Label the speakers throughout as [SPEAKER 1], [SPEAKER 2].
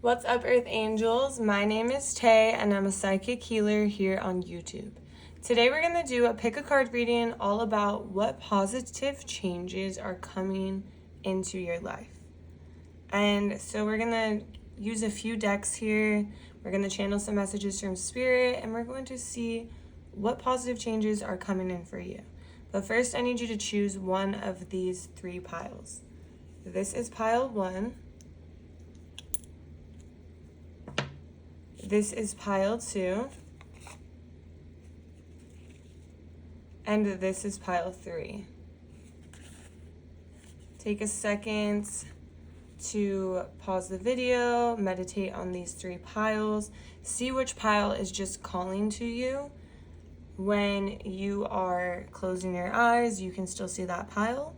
[SPEAKER 1] What's up, Earth Angels? My name is Tay, and I'm a psychic healer here on YouTube. Today we're going to do a pick a card reading all about what positive changes are coming into your life. And so we're going to use a few decks here. We're going to channel some messages from Spirit, and we're going to see what positive changes are coming in for you. But first, I need you to choose one of these three piles. This is pile 1. This is pile 2, and this is pile 3. Take a second to pause the video, meditate on these three piles, see which pile is just calling to you. When you are closing your eyes, you can still see that pile.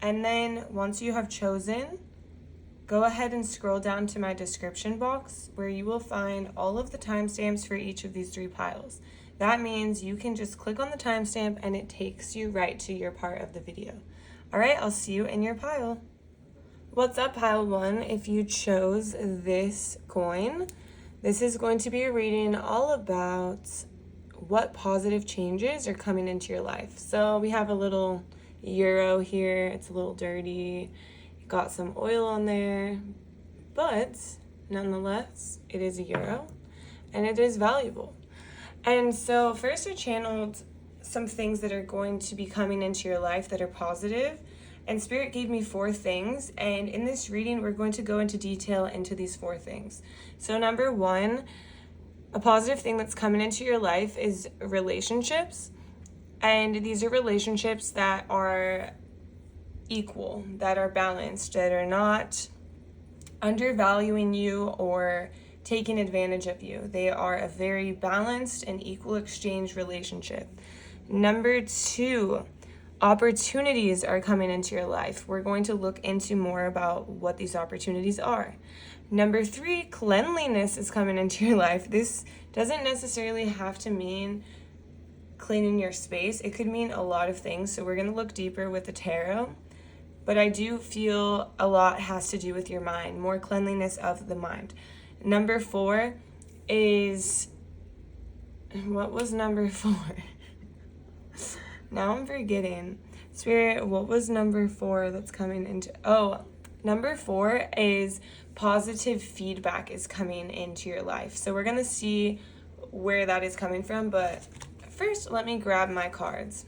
[SPEAKER 1] And then once you have chosen, go ahead and scroll down to my description box where you will find all of the timestamps for each of these three piles. That means you can just click on the timestamp and it takes you right to your part of the video. All right, I'll see you in your pile. What's up, pile 1? If you chose this coin, this is going to be a reading all about what positive changes are coming into your life. So we have a little euro here. It's a little dirty. Got some oil on there, but nonetheless, it is a euro and it is valuable. And so first I channeled some things that are going to be coming into your life that are positive, and Spirit gave me 4 things, and in this reading we're going to go into detail into these 4 things. So number 1, a positive thing that's coming into your life is relationships, and these are relationships that are equal, that are balanced, that are not undervaluing you or taking advantage of you. They are a very balanced and equal exchange relationship. Number 2, opportunities are coming into your life. We're going to look into more about what these opportunities are. Number 3, cleanliness is coming into your life. This doesn't necessarily have to mean cleaning your space. It could mean a lot of things. So we're going to look deeper with the tarot. But I do feel a lot has to do with your mind, more cleanliness of the mind. Number 4 is, what was number 4? Now I'm forgetting. Spirit, what was number 4 that's coming into, number 4 is positive feedback is coming into your life. So we're going to see where that is coming from, but first let me grab my cards.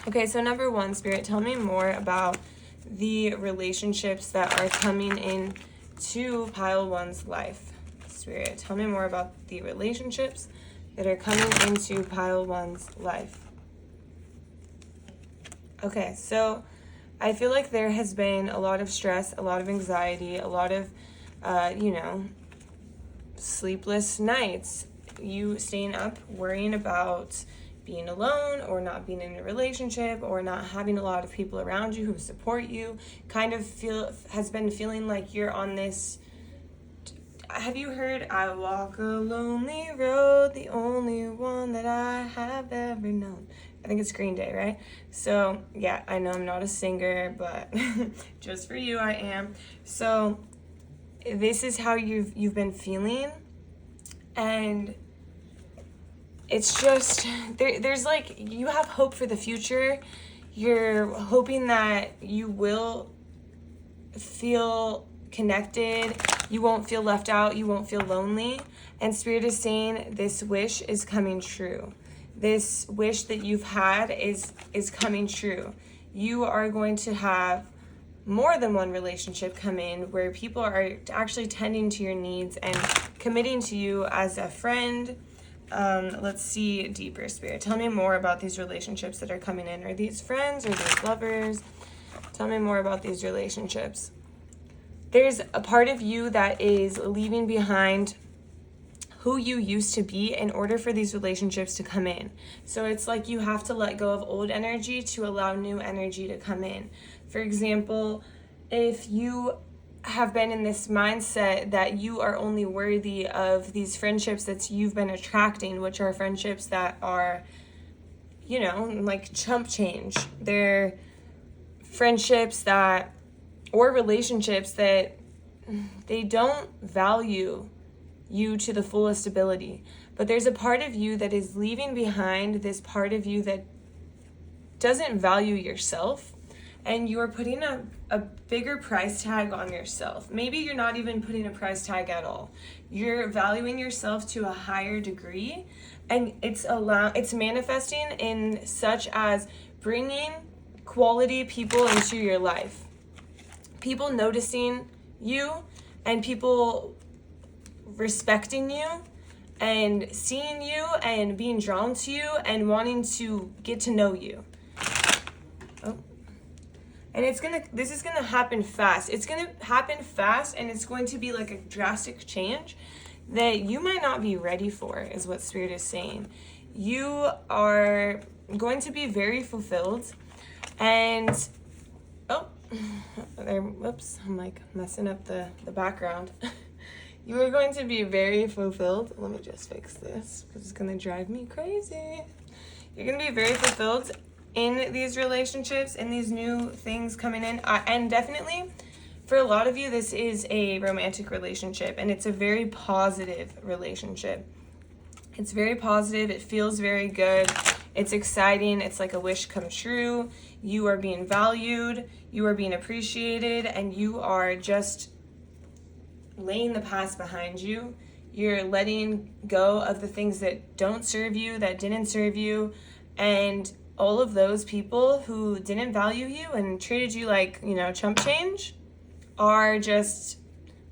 [SPEAKER 1] Okay, so number 1, Spirit, tell me more about the relationships that are coming in to pile 1's life. Spirit, tell me more about the relationships that are coming into pile 1's life. Okay, so I feel like there has been a lot of stress, a lot of anxiety, a lot of, sleepless nights. You staying up worrying about being alone or not being in a relationship or not having a lot of people around you who support you, has been feeling like you're on this. Have you heard, I walk a lonely road, the only one that I have ever known? I think it's Green Day, right? So yeah, I know I'm not a singer, but just for you I am. So this is how you've been feeling, and it's just, there's like, you have hope for the future. You're hoping that you will feel connected. You won't feel left out. You won't feel lonely. And Spirit is saying this wish is coming true. This wish that you've had is coming true. You are going to have more than one relationship come in where people are actually tending to your needs and committing to you as a friend. Let's see deeper, Spirit. Tell me more about these relationships that are coming in. Are these friends? Are these lovers? Tell me more about these relationships. There's a part of you that is leaving behind who you used to be in order for these relationships to come in. So it's like you have to let go of old energy to allow new energy to come in. For example, if you have been in this mindset that you are only worthy of these friendships that you've been attracting, which are friendships that are, like chump change. They're friendships that, or relationships that they don't value you to the fullest ability. But there's a part of you that is leaving behind this part of you that doesn't value yourself, and you are putting a bigger price tag on yourself. Maybe you're not even putting a price tag at all. You're valuing yourself to a higher degree, and it's manifesting in such as bringing quality people into your life. People noticing you and people respecting you and seeing you and being drawn to you and wanting to get to know you. Oh. And this is gonna happen fast. It's gonna happen fast, and it's going to be like a drastic change that you might not be ready for, is what Spirit is saying. You are going to be very fulfilled, and whoops, I'm like messing up the background. You are going to be very fulfilled. Let me just fix this because it's gonna drive me crazy. You're gonna be very fulfilled in these relationships, in these new things coming in. And definitely, for a lot of you, this is a romantic relationship, and it's a very positive relationship. It's very positive. It feels very good. It's exciting. It's like a wish come true. You are being valued. You are being appreciated, and you are just laying the past behind you. You're letting go of the things that don't serve you, that didn't serve you, and all of those people who didn't value you and treated you like, chump change are just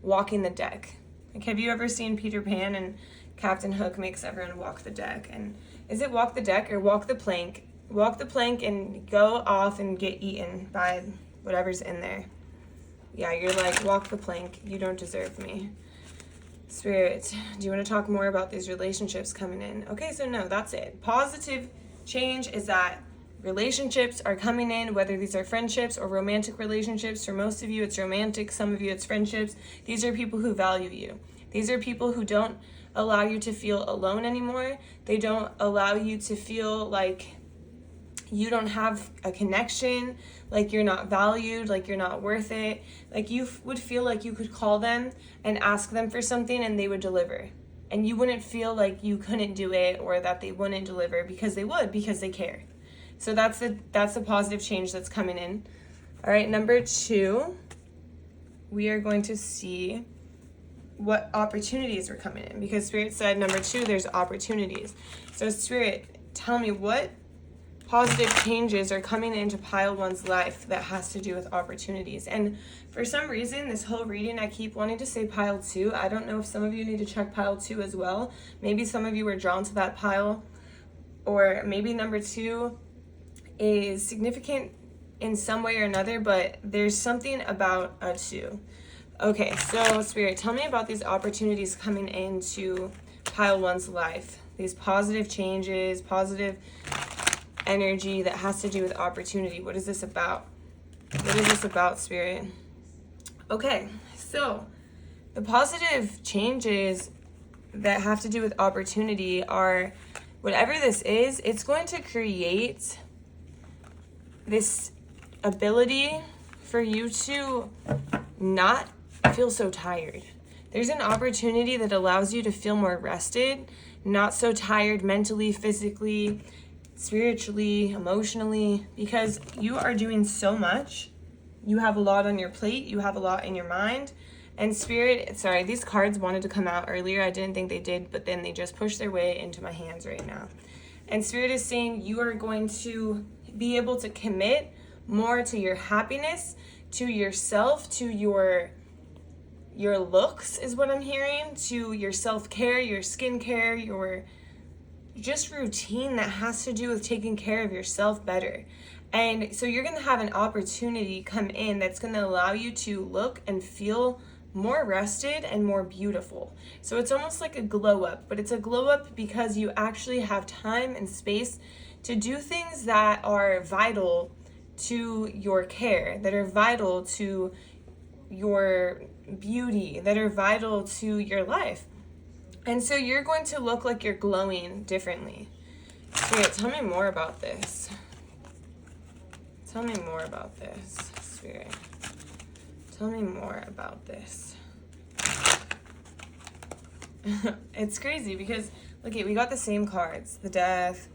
[SPEAKER 1] walking the deck. Like, have you ever seen Peter Pan and Captain Hook makes everyone walk the deck? And is it walk the deck or walk the plank? Walk the plank and go off and get eaten by whatever's in there. Yeah, you're like, walk the plank. You don't deserve me. Spirit, do you want to talk more about these relationships coming in? Okay, so no, that's it. Positive change is that relationships are coming in, whether these are friendships or romantic relationships. For most of you, it's romantic. Some of you, it's friendships. These are people who value you. These are people who don't allow you to feel alone anymore. They don't allow you to feel like you don't have a connection, like you're not valued, like you're not worth it. Like you would feel like you could call them and ask them for something and they would deliver. And you wouldn't feel like you couldn't do it or that they wouldn't deliver, because they would, because they care. So that's the positive change that's coming in. All right, number 2, we are going to see what opportunities are coming in, because Spirit said number 2, there's opportunities. So Spirit, tell me what positive changes are coming into pile 1's life that has to do with opportunities. And for some reason, this whole reading, I keep wanting to say pile 2. I don't know if some of you need to check pile 2 as well. Maybe some of you were drawn to that pile, or maybe number 2 is significant in some way or another, but there's something about a 2. Okay, so Spirit, tell me about these opportunities coming into pile 1's life. These positive changes, positive energy that has to do with opportunity. What is this about? What is this about, Spirit? Okay, so the positive changes that have to do with opportunity are, whatever this is, it's going to create this ability for you to not feel so tired. There's an opportunity that allows you to feel more rested, not so tired mentally, physically, spiritually, emotionally, because you are doing so much. You have a lot on your plate. You have a lot in your mind. And Spirit, sorry, these cards wanted to come out earlier. I didn't think they did, but then they just pushed their way into my hands right now. And Spirit is saying you are going to be able to commit more to your happiness, to yourself, to your looks is what I'm hearing, to your self-care, your skincare, your just routine that has to do with taking care of yourself better. And so you're going to have an opportunity come in that's going to allow you to look and feel more rested and more beautiful. So it's almost like a glow up, but it's a glow up because you actually have time and space to do things that are vital to your care, that are vital to your beauty, that are vital to your life. And so you're going to look like you're glowing differently. Spirit, tell me more about this. Tell me more about this, Spirit. Tell me more about this. It's crazy because, look, we got the same cards, the Death,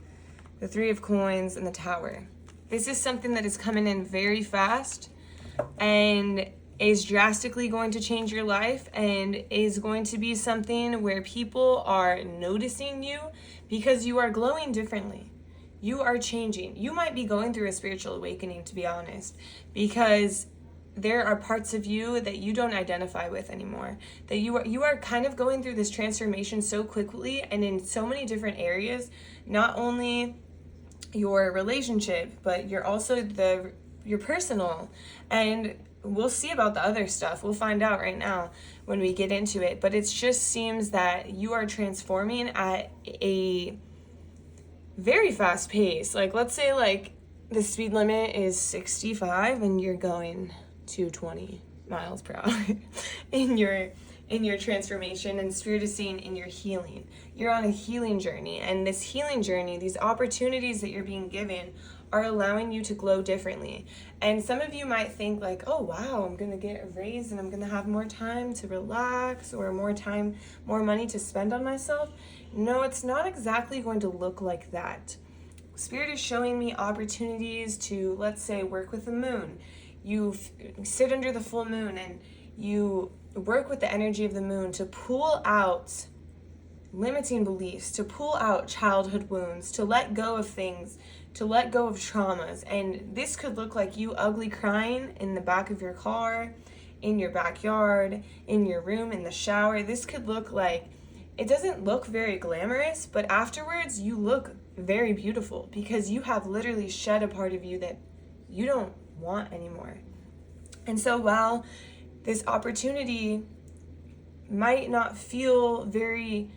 [SPEAKER 1] the Three of Coins, and the Tower. This is something that is coming in very fast and is drastically going to change your life, and is going to be something where people are noticing you because you are glowing differently. You are changing. You might be going through a spiritual awakening, to be honest, because there are parts of you that you don't identify with anymore, that you are kind of going through this transformation so quickly and in so many different areas, not only your relationship, but you're also your personal, and we'll see about the other stuff. We'll find out right now when we get into it, but it just seems that you are transforming at a very fast pace. Like, let's say like the speed limit is 65 and you're going 220 miles per hour in your transformation, and Spirit is saying in your healing. You're on a healing journey, and this healing journey, these opportunities that you're being given are allowing you to glow differently. And some of you might think like, oh wow, I'm gonna get a raise and I'm gonna have more time to relax, or more money to spend on myself. No, it's not exactly going to look like that. Spirit is showing me opportunities to, let's say, work with the moon. You sit under the full moon and you work with the energy of the moon to pull out limiting beliefs, to pull out childhood wounds, to let go of things, to let go of traumas. And this could look like you ugly crying in the back of your car, in your backyard, in your room, in the shower. This could look like, it doesn't look very glamorous, but afterwards you look very beautiful because you have literally shed a part of you that you don't want anymore. And so while this opportunity might not feel very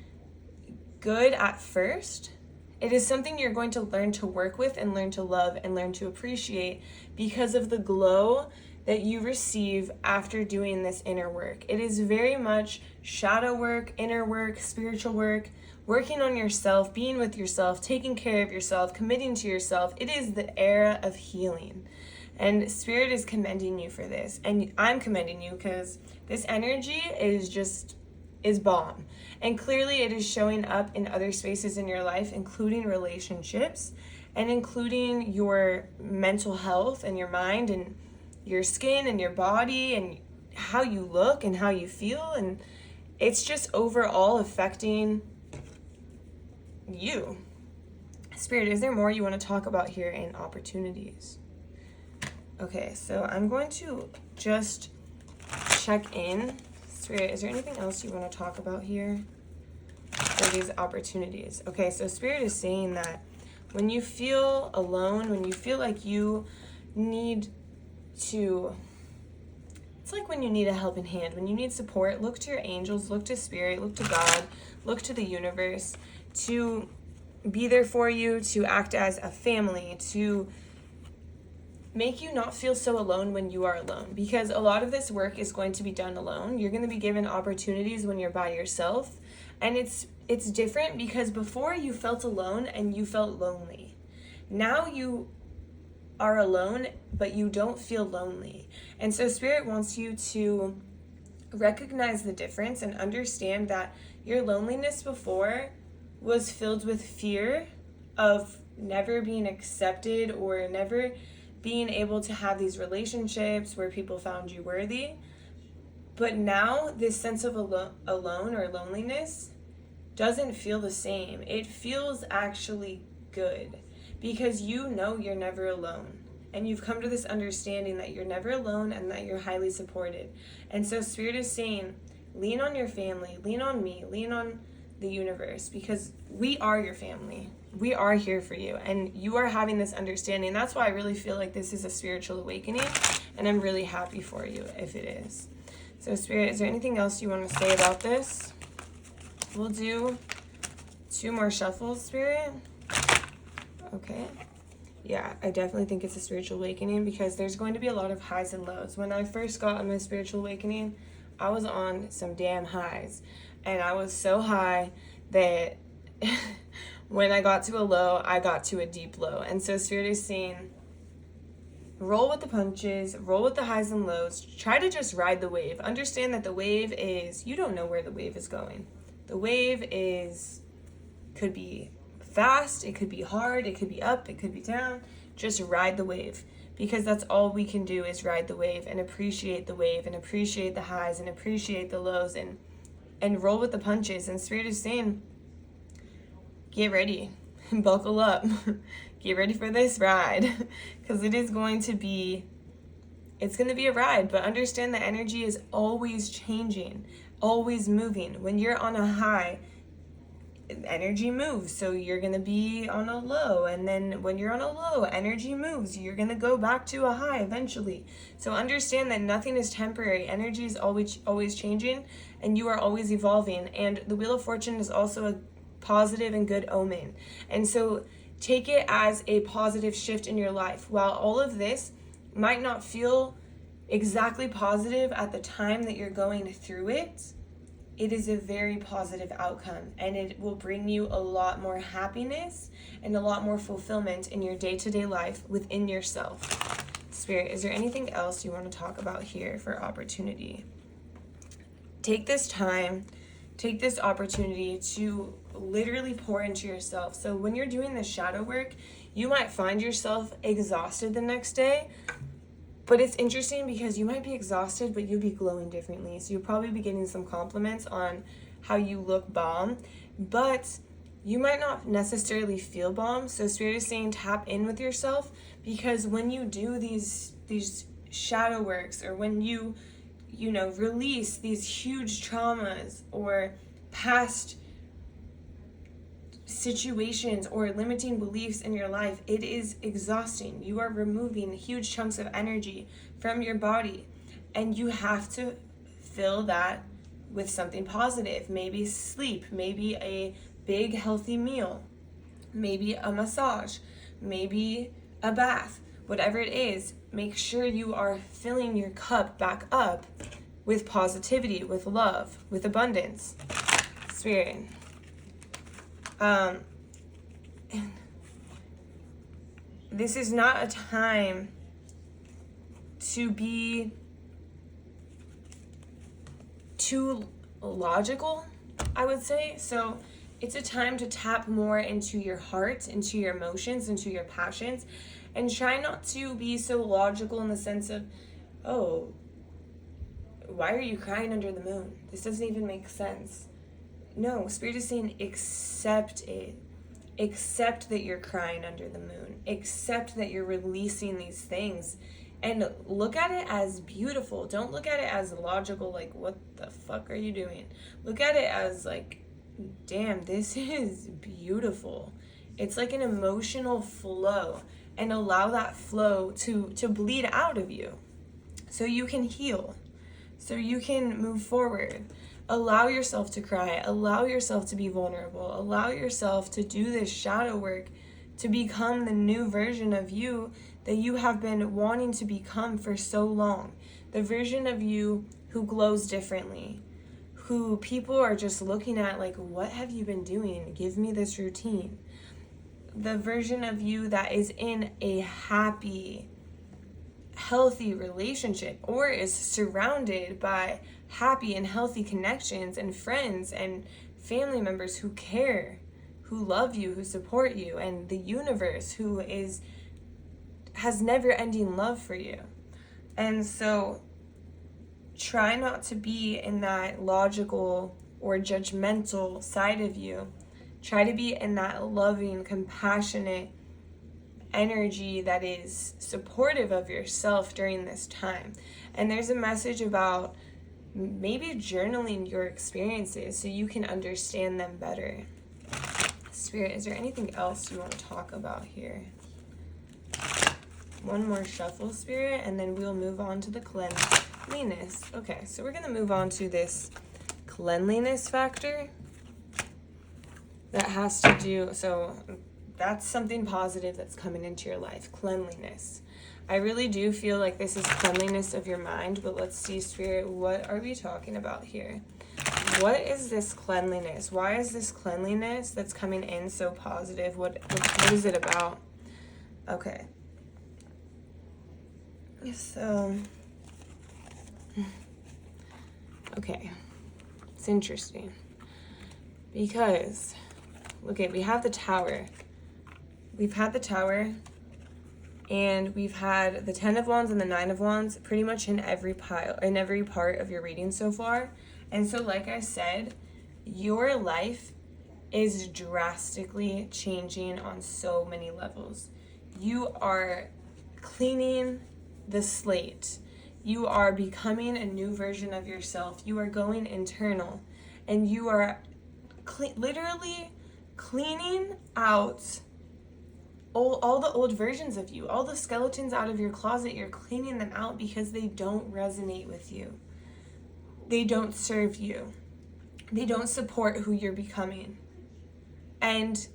[SPEAKER 1] good at first, it is something you're going to learn to work with and learn to love and learn to appreciate because of the glow that you receive after doing this inner work. It is very much shadow work, inner work, spiritual work, working on yourself, being with yourself, taking care of yourself, committing to yourself. It is the era of healing. And Spirit is commending you for this. And I'm commending you because this energy is bomb. And clearly it is showing up in other spaces in your life, including relationships and including your mental health and your mind and your skin and your body and how you look and how you feel. And it's just overall affecting you. Spirit, is there more you want to talk about here in opportunities? Okay, so I'm going to just check in. Spirit, is there anything else you want to talk about here for these opportunities? Okay, so Spirit is saying that when you feel alone, when you feel like you need to, it's like when you need a helping hand, when you need support, look to your angels, look to Spirit, look to God, look to the universe to be there for you, to act as a family, to make you not feel so alone when you are alone, because a lot of this work is going to be done alone. You're going to be given opportunities when you're by yourself, and it's different because before you felt alone and you felt lonely. Now you are alone, but you don't feel lonely. And so Spirit wants you to recognize the difference and understand that your loneliness before was filled with fear of never being accepted or never being able to have these relationships where people found you worthy. But now this sense of alone or loneliness doesn't feel the same. It feels actually good because you know you're never alone. And you've come to this understanding that you're never alone and that you're highly supported. And so Spirit is saying, lean on your family, lean on me, lean on the universe, because we are your family. We are here for you, and you are having this understanding. That's why I really feel like this is a spiritual awakening, and I'm really happy for you if it is. So Spirit, is there anything else you want to say about this? We'll do 2 more shuffles, Spirit. Okay. Yeah, I definitely think it's a spiritual awakening because there's going to be a lot of highs and lows. When I first got on my spiritual awakening, I was on some damn highs, and I was so high that when I got to a low, I got to a deep low. And so Spirit is saying, roll with the punches, roll with the highs and lows, try to just ride the wave. Understand that the wave is, you don't know where the wave is going. The wave could be fast, it could be hard, it could be up, it could be down. Just ride the wave, because that's all we can do is ride the wave and appreciate the wave and appreciate the highs and appreciate the lows and roll with the punches. And Spirit is saying, get ready, buckle up, get ready for this ride, because it's going to be a ride. But understand that energy is always changing, always moving. When you're on a high, energy moves, so you're going to be on a low, and then when you're on a low, energy moves, you're going to go back to a high eventually. So understand that nothing is temporary. Energy is always changing, and you are always evolving. And the Wheel of Fortune is also a positive and good omen, and so take it as a positive shift in your life. While all of this might not feel exactly positive at the time that you're going through it, it is a very positive outcome, and it will bring you a lot more happiness and a lot more fulfillment in your day-to-day life within yourself. Spirit, is there anything else you want to talk about here for opportunity? Take this time, take this opportunity to literally pour into yourself. So when you're doing this shadow work, you might find yourself exhausted the next day. But it's interesting because you might be exhausted, but you'll be glowing differently. So you'll probably be getting some compliments on how you look bomb, but you might not necessarily feel bomb. So Spirit is saying tap in with yourself, because when you do these shadow works, or when you release these huge traumas or past situations or limiting beliefs in your life, it is exhausting. You are removing huge chunks of energy from your body, and you have to fill that with something positive. Maybe sleep, maybe a big healthy meal, maybe a massage, maybe a bath. Whatever it is, make sure you are filling your cup back up with positivity, with love, with abundance. Spirit, this is not a time to be too logical, I would say. So it's a time to tap more into your heart, into your emotions, into your passions, and try not to be so logical in the sense of, oh, why are you crying under the moon? This doesn't even make sense. No, Spirit is saying accept it. Accept that you're crying under the moon. Accept that you're releasing these things. And look at it as beautiful. Don't look at it as logical, like, what the fuck are you doing? Look at it as like, damn, this is beautiful. It's like an emotional flow. And allow that flow to bleed out of you, so you can heal, so you can move forward. Allow yourself to cry. Allow yourself to be vulnerable. Allow yourself to do this shadow work to become the new version of you that you have been wanting to become for so long. The version of you who glows differently, who people are just looking at like, what have you been doing? Give me this routine. The version of you that is in a happy, healthy relationship, or is surrounded by happy and healthy connections and friends and family members who care, who love you, who support you, and the universe who has never-ending love for you. And so try not to be in that logical or judgmental side of you. Try to be in that loving, compassionate energy that is supportive of yourself during this time. And there's a message about maybe journaling your experiences so you can understand them better. Spirit, is there anything else you want to talk about here? One more shuffle, Spirit, and then we'll move on to the cleanliness. Okay, so we're going to move on to this cleanliness factor. That has to do, so that's something positive that's coming into your life, cleanliness. I really do feel like this is cleanliness of your mind, but let's see, Spirit, what are we talking about here? What is this cleanliness? Why is this cleanliness that's coming in so positive? What is it about? Okay. So, okay, it's interesting. Because, okay, we have the Tower. We've had the Tower, and we've had the 10 of Wands and the 9 of Wands pretty much in every pile, in every part of your reading so far. And so, like I said, your life is drastically changing on so many levels. You are cleaning the slate. You are becoming a new version of yourself. You are going internal, and you are literally cleaning out all the old versions of you, all the skeletons out of your closet. You're cleaning them out because they don't resonate with you. They don't serve you. They don't support who you're becoming. And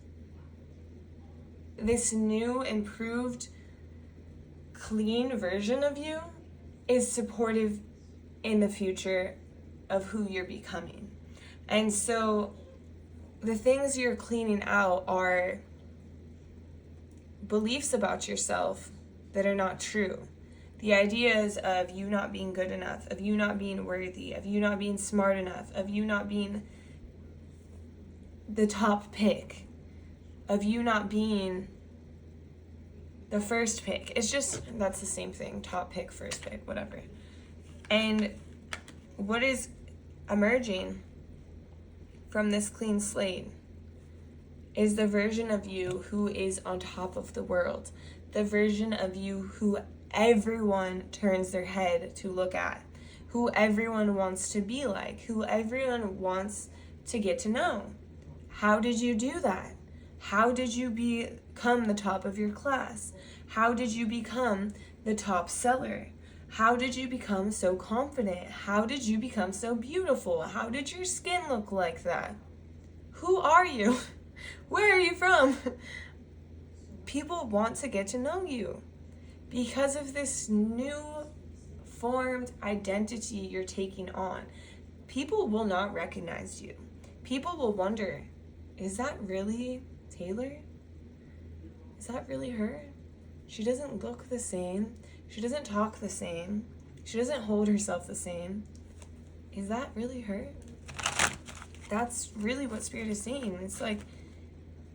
[SPEAKER 1] this new, improved, clean version of you is supportive in the future of who you're becoming. And so the things you're cleaning out are beliefs about yourself that are not true. The ideas of you not being good enough, of you not being worthy, of you not being smart enough, of you not being the top pick, of you not being the first pick. It's just, that's the same thing. Top pick, first pick, whatever. And what is emerging from this clean slate is the version of you who is on top of the world. The version of you who everyone turns their head to look at, who everyone wants to be like, who everyone wants to get to know. How did you do that? How did you become the top of your class? How did you become the top seller? How did you become so confident? How did you become so beautiful? How did your skin look like that? Who are you? Where are you from? People want to get to know you because of this new formed identity you're taking on. People will not recognize you. People will wonder, is that really Taylor? Is that really her? She doesn't look the same. She doesn't talk the same. She doesn't hold herself the same. Is that really her? That's really what Spirit is saying. It's like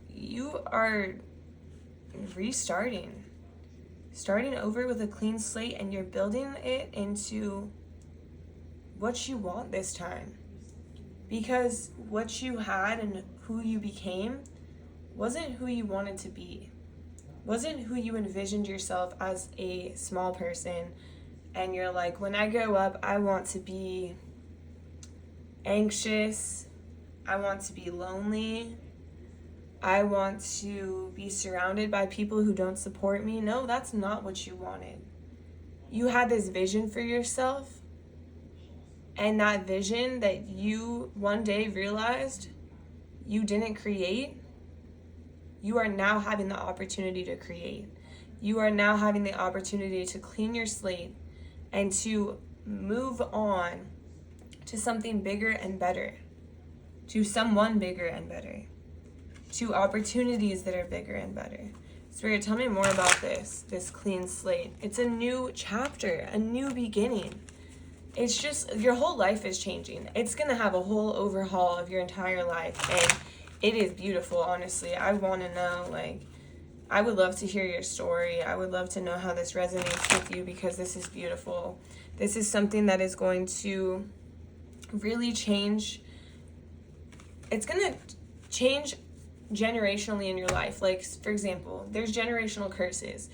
[SPEAKER 1] you are restarting, starting over with a clean slate, and you're building it into what you want this time. Because what you had and who you became wasn't who you wanted to be. Wasn't who you envisioned yourself as a small person. And you're like, when I grow up, I want to be anxious. I want to be lonely. I want to be surrounded by people who don't support me. No, that's not what you wanted. You had this vision for yourself. And that vision that you one day realized you didn't create, you are now having the opportunity to create. You are now having the opportunity to clean your slate and to move on to something bigger and better, to someone bigger and better, to opportunities that are bigger and better. Spirit, tell me more about this clean slate. It's a new chapter, a new beginning. It's just, your whole life is changing. It's going to have a whole overhaul of your entire life, and it is beautiful, honestly. I want to know, I would love to hear your story. I would love to know how this resonates with you, because this is beautiful. This is something that is going to really change. It's going to change generationally in your life. Like, for example, there's generational curses.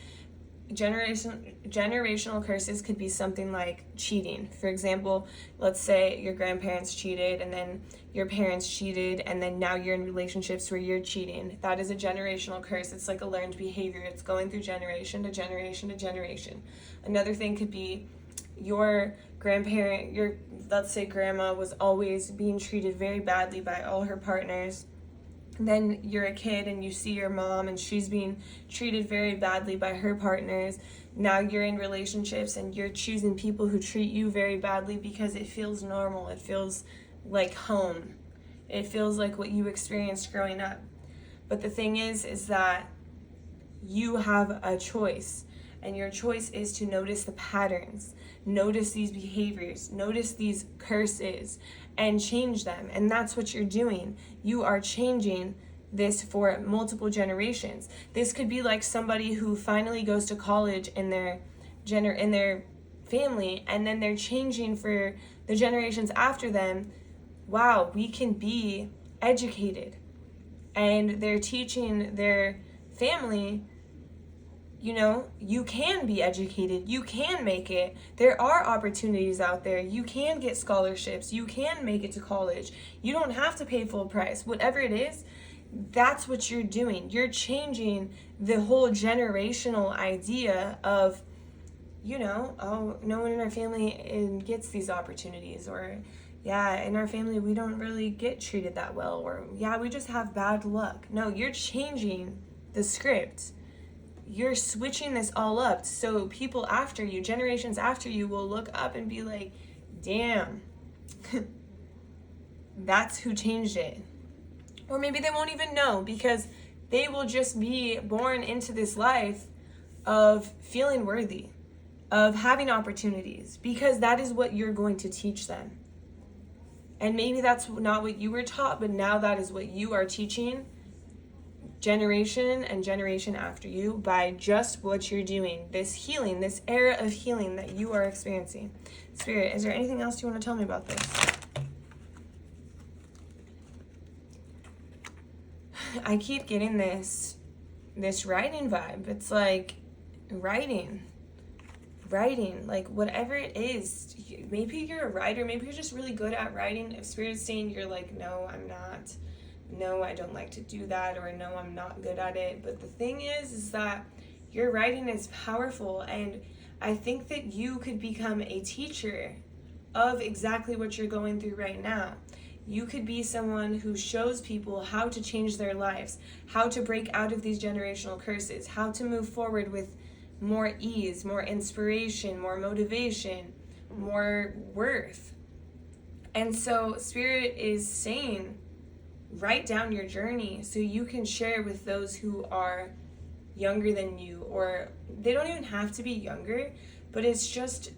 [SPEAKER 1] Generational curses could be something like cheating. For example, let's say your grandparents cheated, and then your parents cheated, and then now you're in relationships where you're cheating. That is a generational curse. It's like a learned behavior. It's going through generation to generation to generation. Another thing could be your grandparent, let's say grandma was always being treated very badly by all her partners. Then you're a kid and you see your mom and she's being treated very badly by her partners. Now you're in relationships and you're choosing people who treat you very badly because it feels normal. It feels like home. It feels like what you experienced growing up. But the thing is that you have a choice. And your choice is to notice the patterns, notice these behaviors, notice these curses, and change them. And that's what you're doing. You are changing this for multiple generations. This could be like somebody who finally goes to college in their family, and then they're changing for the generations after them. Wow, we can be educated. And they're teaching their family, you know, you can be educated, you can make it. There are opportunities out there. You can get scholarships, you can make it to college. You don't have to pay full price. Whatever it is, that's what you're doing. You're changing the whole generational idea of, you know, oh, no one in our family gets these opportunities, or yeah, in our family we don't really get treated that well, or yeah, we just have bad luck. No, you're changing the script. You're switching this all up so people after you, generations after you, will look up and be like, damn, that's who changed it. Or maybe they won't even know, because they will just be born into this life of feeling worthy, of having opportunities, because that is what you're going to teach them. And maybe that's not what you were taught, but now that is what you are teaching generation and generation after you by just what you're doing, this healing, this era of healing that you are experiencing. Spirit, is there anything else you want to tell me about this? I keep getting this writing vibe. It's like writing, like whatever it is. Maybe you're a writer, maybe you're just really good at writing. If Spirit's saying you're like, no, I'm not, no, I don't like to do that, or no, I'm not good at it. But the thing is that your writing is powerful, and I think that you could become a teacher of exactly what you're going through right now. You could be someone who shows people how to change their lives, how to break out of these generational curses, how to move forward with more ease, more inspiration, more motivation, more worth. And so Spirit is saying, write down your journey so you can share with those who are younger than you, or they don't even have to be younger, but it's just,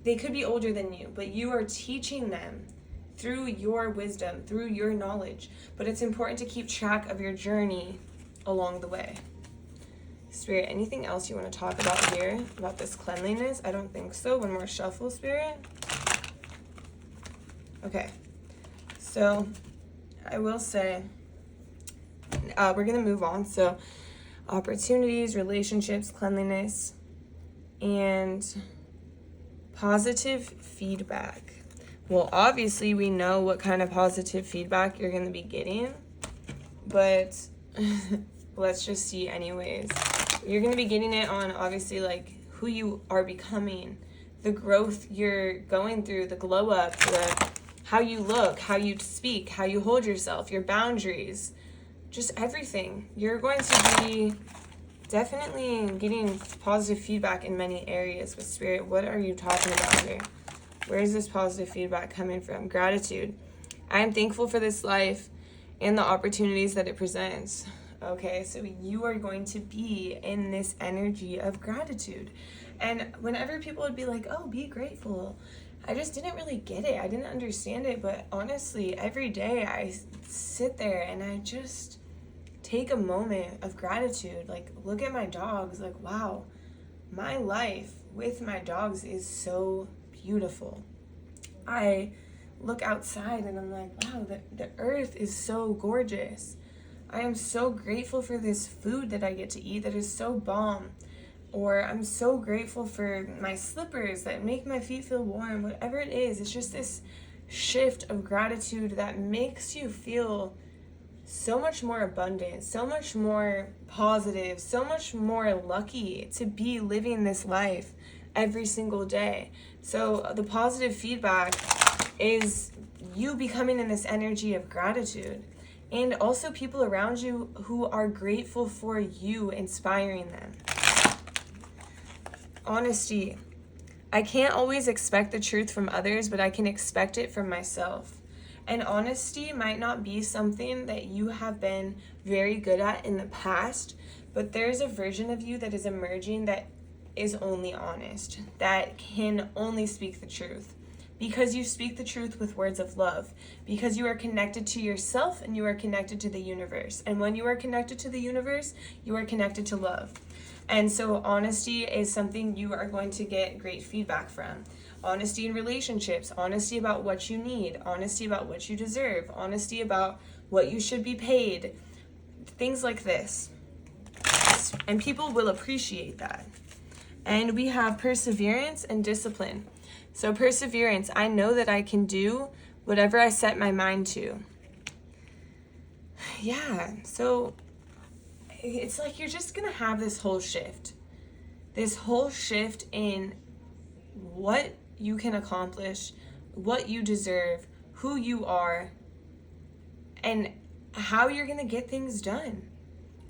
[SPEAKER 1] they could be older than you, but you are teaching them through your wisdom, through your knowledge. But it's important to keep track of your journey along the way. Spirit, anything else you want to talk about here, about this cleanliness? I don't think so. One more shuffle, Spirit. Okay, so I will say, we're going to move on. So opportunities, relationships, cleanliness, and positive feedback. Well, obviously we know what kind of positive feedback you're going to be getting, but let's just see anyways. You're going to be getting it on obviously like who you are becoming, the growth you're going through, the glow up, how you look, how you speak, how you hold yourself, your boundaries, just everything. You're going to be definitely getting positive feedback in many areas with Spirit. What are you talking about here? Where is this positive feedback coming from? Gratitude. I am thankful for this life and the opportunities that it presents. Okay, so you are going to be in this energy of gratitude. And whenever people would be like, oh, be grateful, I just didn't really get it. I didn't understand it. But honestly, every day I sit there and I just take a moment of gratitude. Like, look at my dogs. Like, wow, my life with my dogs is so beautiful. I look outside and I'm like, wow, the earth is so gorgeous. I am so grateful for this food that I get to eat that is so bomb. Or I'm so grateful for my slippers that make my feet feel warm. Whatever it is, it's just this shift of gratitude that makes you feel so much more abundant, so much more positive, so much more lucky to be living this life every single day. So the positive feedback is you becoming in this energy of gratitude, and also people around you who are grateful for you inspiring them. Honesty. I can't always expect the truth from others, but I can expect it from myself. And honesty might not be something that you have been very good at in the past, but there's a version of you that is emerging that is only honest, that can only speak the truth. Because you speak the truth with words of love, because you are connected to yourself and you are connected to the universe. And when you are connected to the universe, you are connected to love. And so honesty is something you are going to get great feedback from. Honesty in relationships, honesty about what you need, honesty about what you deserve, honesty about what you should be paid, things like this. And people will appreciate that. And we have perseverance and discipline. So perseverance, I know that I can do whatever I set my mind to. Yeah, so it's like you're just going to have this whole shift in what you can accomplish, what you deserve, who you are, and how you're going to get things done.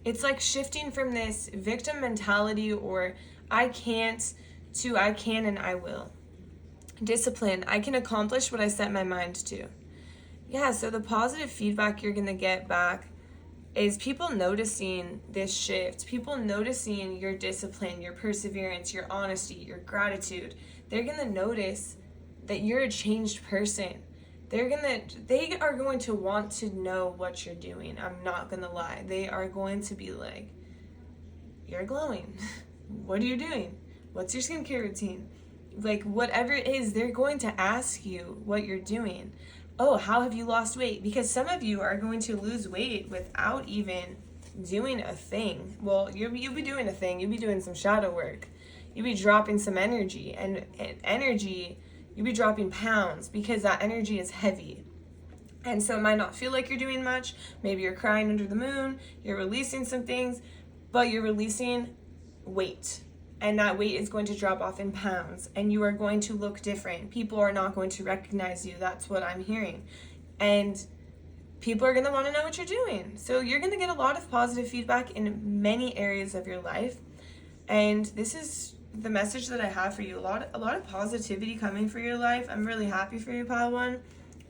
[SPEAKER 1] It's like shifting from this victim mentality or I can't to I can and I will. Discipline, I can accomplish what I set my mind to. Yeah, so the positive feedback you're going to get back is people noticing this shift, people noticing your discipline, your perseverance, your honesty, your gratitude. They're going to notice that you're a changed person. They are going to want to know what you're doing. I'm not going to lie. They are going to be like, you're glowing. What are you doing? What's your skincare routine? Like whatever it is, they're going to ask you what you're doing. Oh, how have you lost weight? Because some of you are going to lose weight without even doing a thing. Well, you'll be doing a thing. You'll be doing some shadow work. You'll be dropping some energy. And energy, you'll be dropping pounds because that energy is heavy. And so it might not feel like you're doing much. Maybe you're crying under the moon. You're releasing some things, but you're releasing weight. And that weight is going to drop off in pounds, and you are going to look different. People are not going to recognize you. That's what I'm hearing. And people are going to want to know what you're doing. So you're going to get a lot of positive feedback in many areas of your life. And this is the message that I have for you. A lot of positivity coming for your life. I'm really happy for you, Pile 1.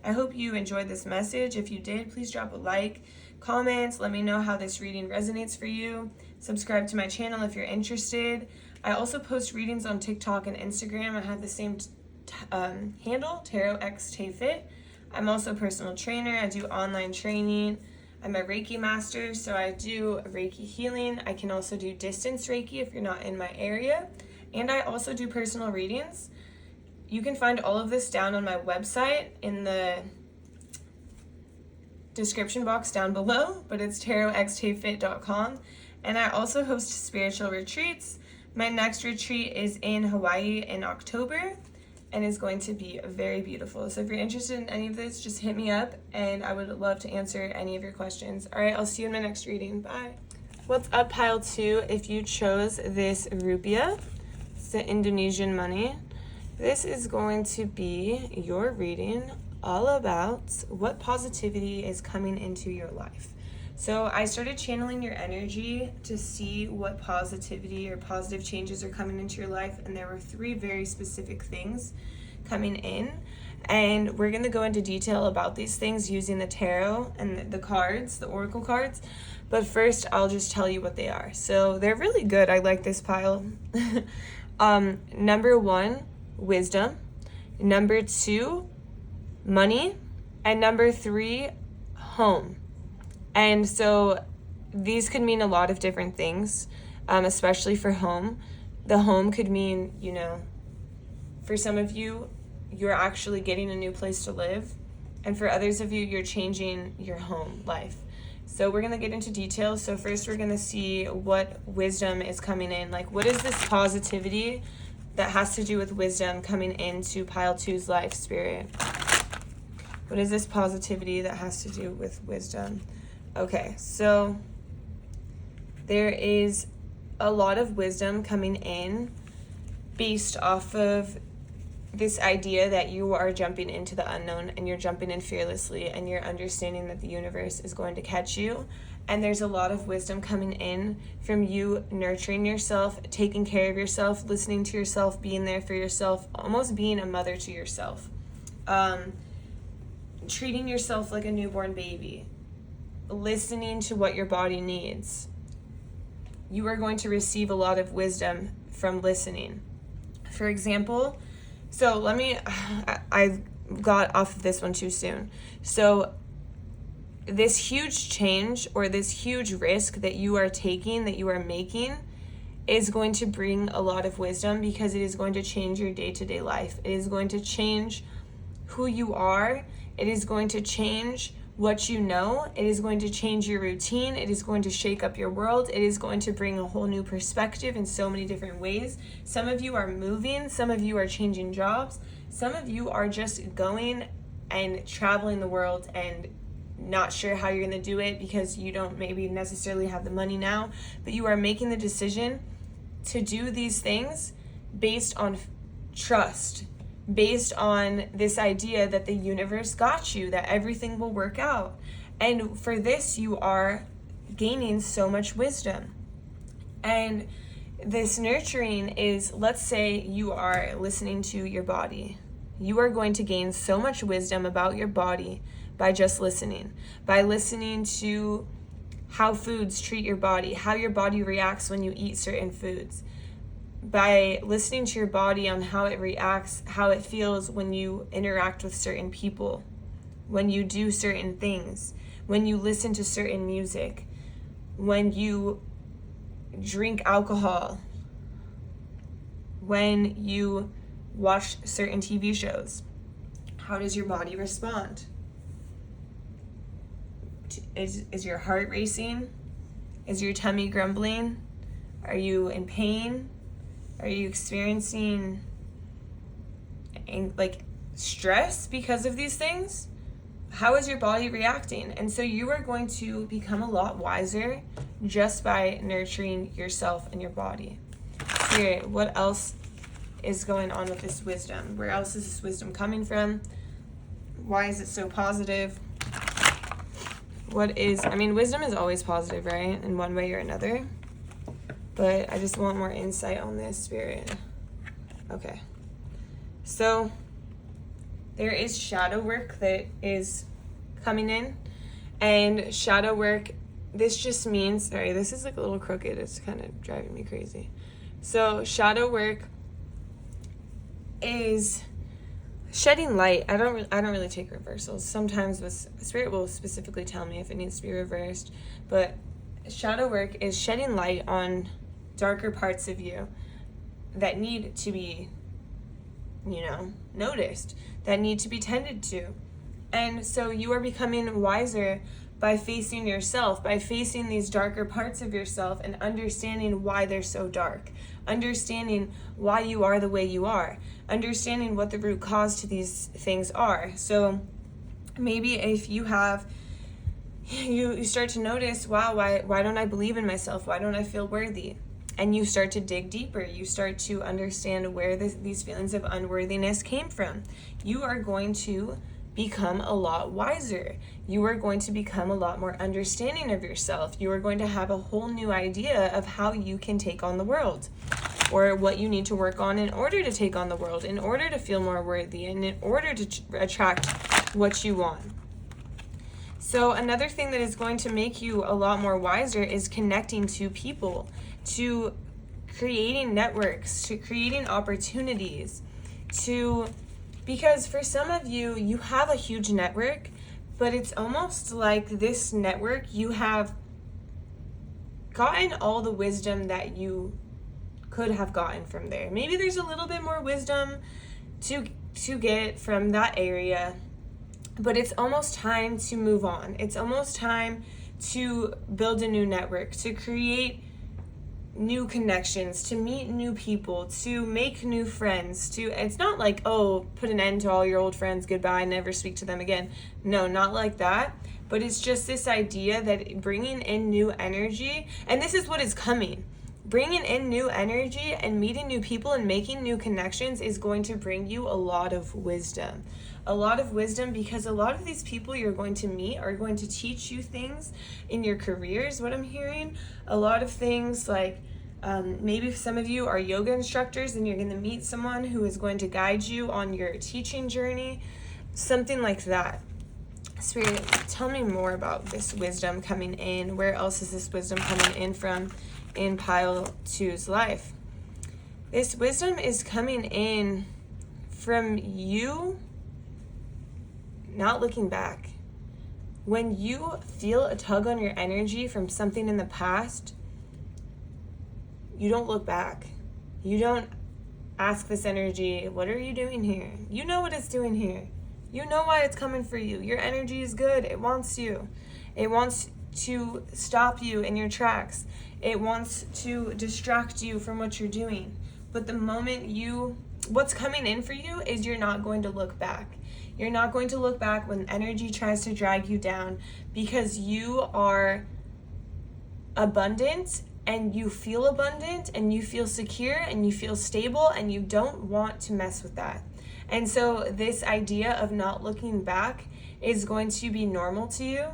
[SPEAKER 1] I hope you enjoyed this message. If you did, please drop a like, comment, let me know how this reading resonates for you. Subscribe to my channel if you're interested. I also post readings on TikTok and Instagram. I have the same handle, TarotXTayFit. I'm also a personal trainer. I do online training. I'm a Reiki master, so I do Reiki healing. I can also do distance Reiki if you're not in my area. And I also do personal readings. You can find all of this down on my website in the description box down below, but it's TarotXTayFit.com. And I also host spiritual retreats. My next retreat is in Hawaii in October and is going to be very beautiful. So if you're interested in any of this, just hit me up and I would love to answer any of your questions. All right, I'll see you in my next reading. Bye. What's up, Pile 2? If you chose this rupiah, it's the Indonesian money, this is going to be your reading all about what positivity is coming into your life. So I started channeling your energy to see what positivity or positive changes are coming into your life, and there were 3 very specific things coming in, and we're going to go into detail about these things using the tarot and the cards, the oracle cards, but first I'll just tell you what they are. So they're really good. I like this pile. Number 1, wisdom. Number 2, money. And number 3, home. And so these could mean a lot of different things, especially for home. The home could mean, for some of you, you're actually getting a new place to live. And for others of you, you're changing your home life. So we're going to get into details. So first we're going to see what wisdom is coming in. Like, what is this positivity that has to do with wisdom coming into Pile 2's life, Spirit? What is this positivity that has to do with wisdom? Okay, so there is a lot of wisdom coming in based off of this idea that you are jumping into the unknown and you're jumping in fearlessly and you're understanding that the universe is going to catch you. And there's a lot of wisdom coming in from you nurturing yourself, taking care of yourself, listening to yourself, being there for yourself, almost being a mother to yourself. treating yourself like a newborn baby, listening to what your body needs. You are going to receive a lot of wisdom from listening. For example, I got off of this one too soon. So this huge change or this huge risk that you are taking, that you are making, is going to bring a lot of wisdom, because it is going to change your day-to-day life. It is going to change who you are. It is going to change what you know. It is going to change your routine. It is going to shake up your world. It is going to bring a whole new perspective in so many different ways. Some of you are moving. Some of you are changing jobs. Some of you are just going and traveling the world and not sure how you're going to do it because you don't maybe necessarily have the money now, but you are making the decision to do these things based on trust, based on this idea that the universe got you, that everything will work out. And for this, you are gaining so much wisdom. And this nurturing is, let's say you are listening to your body. You are going to gain so much wisdom about your body by just listening, by listening to how foods treat your body, how your body reacts when you eat certain foods, by listening to your body on how it reacts, how it feels when you interact with certain people, when you do certain things, when you listen to certain music, when you drink alcohol, when you watch certain TV shows. How does your body respond? Is your heart racing? Is your tummy grumbling? Are you in pain? Are you experiencing stress because of these things? How is your body reacting? And so you are going to become a lot wiser just by nurturing yourself and your body. Spirit, what else is going on with this wisdom? Where else is this wisdom coming from? Why is it so positive? Wisdom is always positive, right? In one way or another. But I just want more insight on this, Spirit. Okay. So there is shadow work that is coming in. And shadow work, this just means, sorry, this is like a little crooked. It's kind of driving me crazy. So shadow work is shedding light. I don't really take reversals. Sometimes Spirit will specifically tell me if it needs to be reversed. But shadow work is shedding light on darker parts of you that need to be, noticed, that need to be tended to. And so you are becoming wiser by facing yourself, by facing these darker parts of yourself and understanding why they're so dark, understanding why you are the way you are, understanding what the root cause to these things are. So maybe if you have, you start to notice, wow, why don't I believe in myself? Why don't I feel worthy? And you start to dig deeper. You start to understand where these feelings of unworthiness came from. You are going to become a lot wiser. You are going to become a lot more understanding of yourself. You are going to have a whole new idea of how you can take on the world, or what you need to work on in order to take on the world, in order to feel more worthy, and in order to attract what you want. So another thing that is going to make you a lot more wiser is connecting to people, to creating networks, to creating opportunities, because for some of you, you have a huge network, but it's almost like this network, you have gotten all the wisdom that you could have gotten from there. Maybe there's a little bit more wisdom to get from that area, but it's almost time to move on. It's almost time to build a new network, to create new connections, to meet new people, to make new friends. It's not like, oh, put an end to all your old friends, goodbye, never speak to them again. No, not like that. But it's just this idea that bringing in new energy, and this is what is coming. Bringing in new energy and meeting new people and making new connections is going to bring you a lot of wisdom. A lot of wisdom, because a lot of these people you're going to meet are going to teach you things in your careers, what I'm hearing. A lot of things like maybe if some of you are yoga instructors and you're going to meet someone who is going to guide you on your teaching journey, something like that. Spirit, tell me more about this wisdom coming in. Where else is this wisdom coming in from in pile 2's life? This wisdom is coming in from you not looking back. When you feel a tug on your energy from something in the past, you don't look back. You don't ask this energy, what are you doing here? You know what it's doing here. You know why it's coming for you. Your energy is good. It wants you. It wants to stop you in your tracks. It wants to distract you from what you're doing. But the moment what's coming in for you is you're not going to look back. You're not going to look back when energy tries to drag you down, because you are abundant and you feel abundant and you feel secure and you feel stable, and you don't want to mess with that. And so this idea of not looking back is going to be normal to you.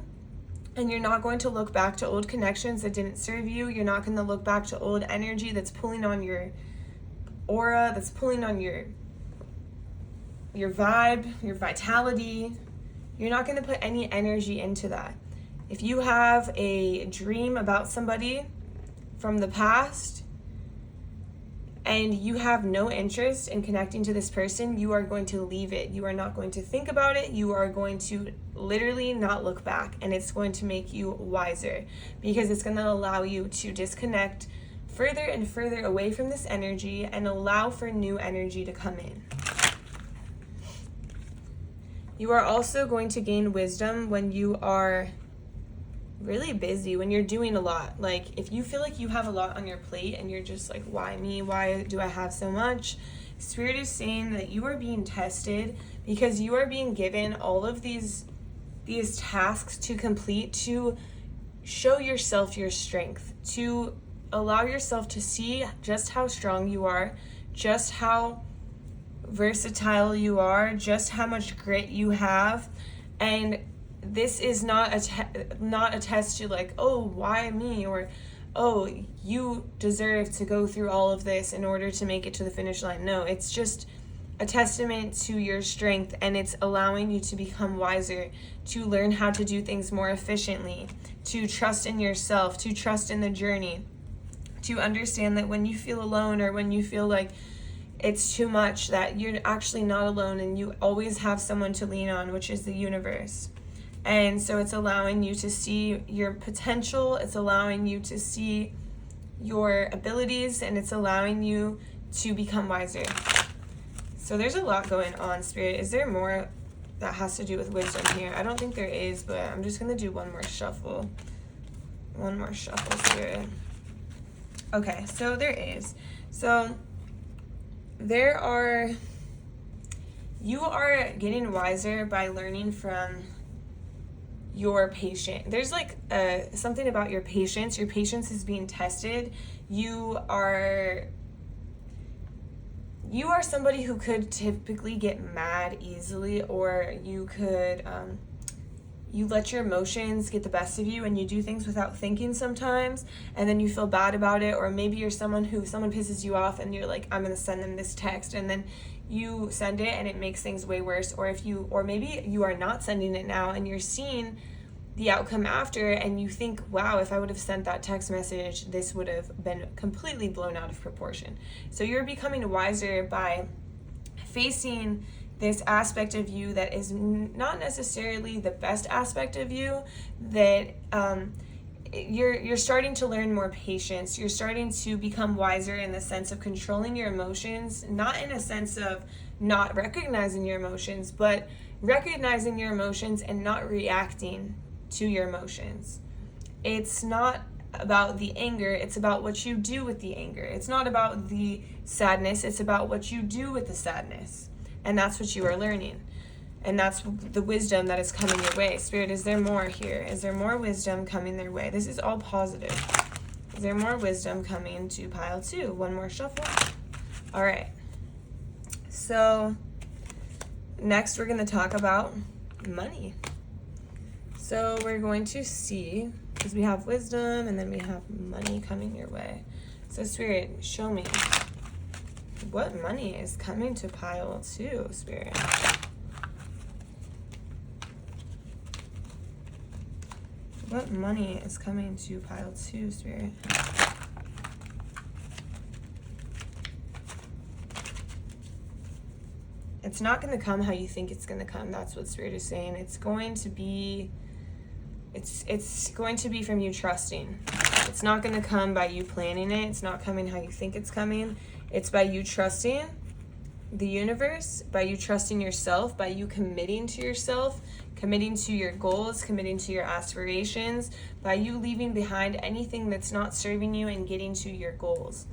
[SPEAKER 1] And you're not going to look back to old connections that didn't serve you. You're not going to look back to old energy that's pulling on your aura, that's pulling on your vibe, your vitality. You're not going to put any energy into that. If you have a dream about somebody from the past and you have no interest in connecting to this person, you are going to leave it. You are not going to think about it. You are going to literally not look back, and it's going to make you wiser, because it's going to allow you to disconnect further and further away from this energy and allow for new energy to come in. You are also going to gain wisdom when you are really busy, when you're doing a lot. Like, if you feel like you have a lot on your plate and you're just like, why me? Why do I have so much? Spirit is saying that you are being tested, because you are being given all of these tasks to complete, to show yourself your strength, to allow yourself to see just how strong you are, just how versatile you are, just how much grit you have. And this is not a test to like, oh, why me? Or, oh, you deserve to go through all of this in order to make it to the finish line. No, it's just a testament to your strength, and it's allowing you to become wiser, to learn how to do things more efficiently, to trust in yourself, to trust in the journey, to understand that when you feel alone or when you feel like it's too much, that you're actually not alone, and you always have someone to lean on, which is the universe. And so it's allowing you to see your potential, it's allowing you to see your abilities, and it's allowing you to become wiser. So there's a lot going on, Spirit. Is there more that has to do with wisdom here? I don't think there is, but I'm just going to do one more shuffle. One more shuffle, Spirit. Okay, so there is. So you are getting wiser by learning from your patient. There's like something about your patience. Your patience is being tested. You are somebody who could typically get mad easily, or you could you let your emotions get the best of you, and you do things without thinking sometimes, and then you feel bad about it. Or maybe you're someone pisses you off and you're like, I'm gonna send them this text, and then you send it and it makes things way worse. Or maybe you are not sending it now and you're seeing the outcome after, and you think, wow, if I would have sent that text message, this would have been completely blown out of proportion. So you're becoming wiser by facing this aspect of you that is not necessarily the best aspect of you, that you're starting to learn more patience. You're starting to become wiser in the sense of controlling your emotions, not in a sense of not recognizing your emotions, but recognizing your emotions and not reacting to your emotions. It's not about the anger, it's about what you do with the anger. It's not about the sadness, it's about what you do with the sadness. And that's what you are learning. And that's the wisdom that is coming your way. Spirit, is there more here? Is there more wisdom coming their way? This is all positive. Is there more wisdom coming to pile 2? One more shuffle. All right. So next we're going to talk about money. So we're going to see, because we have wisdom and then we have money coming your way. So Spirit, show me what money is coming to pile 2, Spirit. What money is coming to pile 2, Spirit? It's not going to come how you think it's going to come. That's what Spirit is saying. It's going to be from you trusting. It's not going to come by you planning it. It's not coming how you think it's coming. It's by you trusting the universe, by you trusting yourself, by you committing to yourself, committing to your goals, committing to your aspirations, by you leaving behind anything that's not serving you and getting to your goals.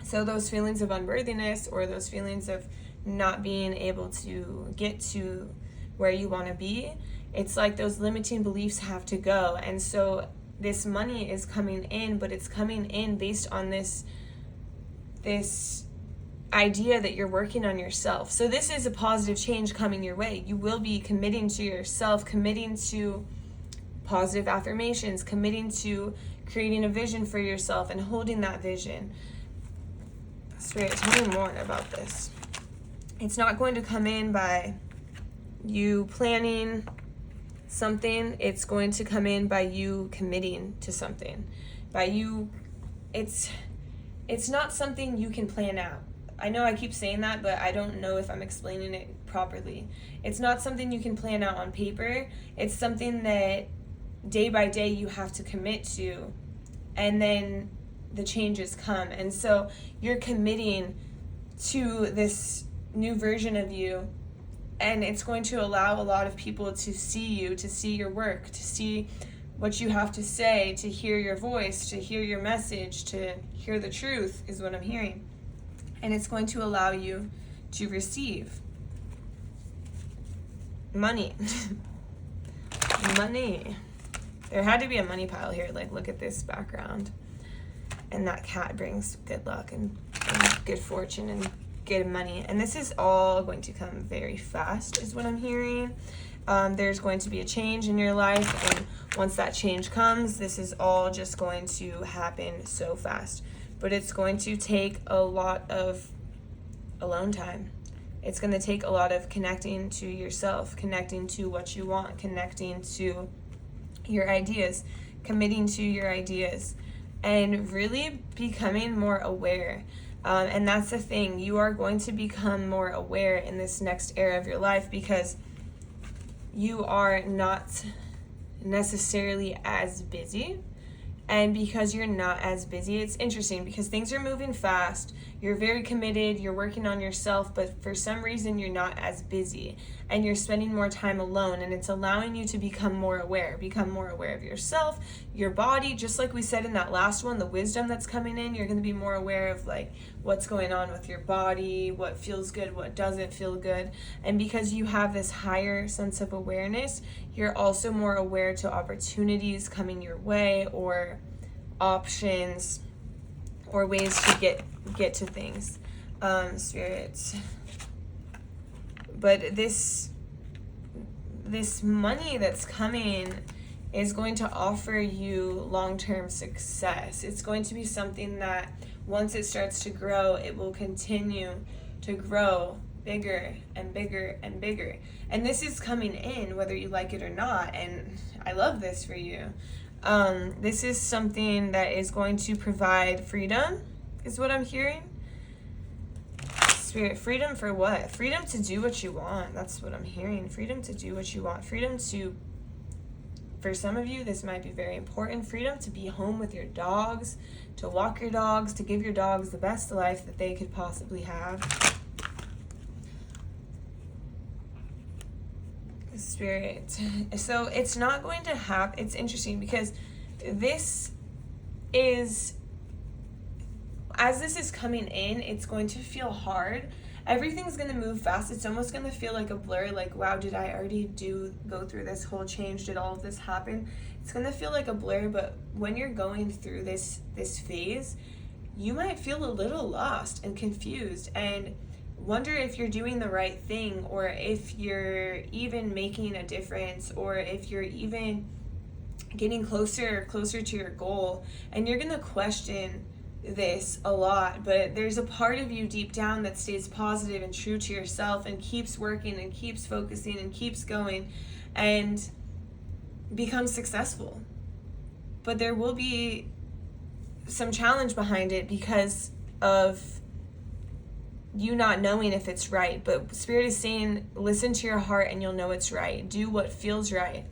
[SPEAKER 1] So those feelings of unworthiness, or those feelings of not being able to get to where you want to be, it's like those limiting beliefs have to go. And so this money is coming in, but it's coming in based on this idea that you're working on yourself. So this is a positive change coming your way. You will be committing to yourself, committing to positive affirmations, committing to creating a vision for yourself and holding that vision. Spirit, tell me more about this. It's not going to come in by you planning something. It's going to come in by you committing to something. By you, it's not something you can plan out. I know I keep saying that, but I don't know if I'm explaining it properly. It's not something you can plan out on paper. It's something that day by day you have to commit to, and then the changes come. And so you're committing to this new version of you, and it's going to allow a lot of people to see you, to see your work, to see what you have to say, to hear your voice, to hear your message, to hear the truth, is what I'm hearing. And it's going to allow you to receive money. Money. There had to be a money pile here. Like, look at this background. And that cat brings good luck and good fortune and good money. And this is all going to come very fast, is what I'm hearing. There's going to be a change in your life. And once that change comes, this is all just going to happen so fast. But it's going to take a lot of alone time. It's going to take a lot of connecting to yourself, connecting to what you want, connecting to your ideas, committing to your ideas, and really becoming more aware. And that's the thing. You are going to become more aware in this next era of your life, because you are not necessarily as busy. And because you're not as busy, it's interesting because things are moving fast. You're very committed. You're working on yourself, but for some reason you're not as busy and you're spending more time alone, and it's allowing you to become more aware of yourself, your body. Just like we said in that last one, the wisdom that's coming in, you're going to be more aware of like what's going on with your body, what feels good, what doesn't feel good. And because you have this higher sense of awareness, you're also more aware to opportunities coming your way, or options, or ways to get to things, spirits. But this money that's coming is going to offer you long-term success. It's going to be something that once it starts to grow, it will continue to grow bigger and bigger and bigger. And this is coming in whether you like it or not, and I love this for you. This is something that is going to provide freedom, is what I'm hearing. Spirit, freedom for what? Freedom to do what you want. That's what I'm hearing. Freedom to do what you want. Freedom to, for some of you, this might be very important. Freedom to be home with your dogs, to walk your dogs, to give your dogs the best life that they could possibly have. Spirit. So it's not going to happen. It's interesting because this is, as this is coming in, it's going to feel hard. Everything's going to move fast. It's almost going to feel like a blur, like, wow, did I already go through this whole change? Did all of this happen? It's going to feel like a blur, but when you're going through this phase, you might feel a little lost and confused and wonder if you're doing the right thing, or if you're even making a difference, or if you're even getting closer to your goal. And you're going to question this a lot, but there's a part of you deep down that stays positive and true to yourself and keeps working and keeps focusing and keeps going and becomes successful. but there will be some challenge behind it because of you not knowing if it's right. But Spirit is saying, listen to your heart and you'll know it's right. Do what feels right.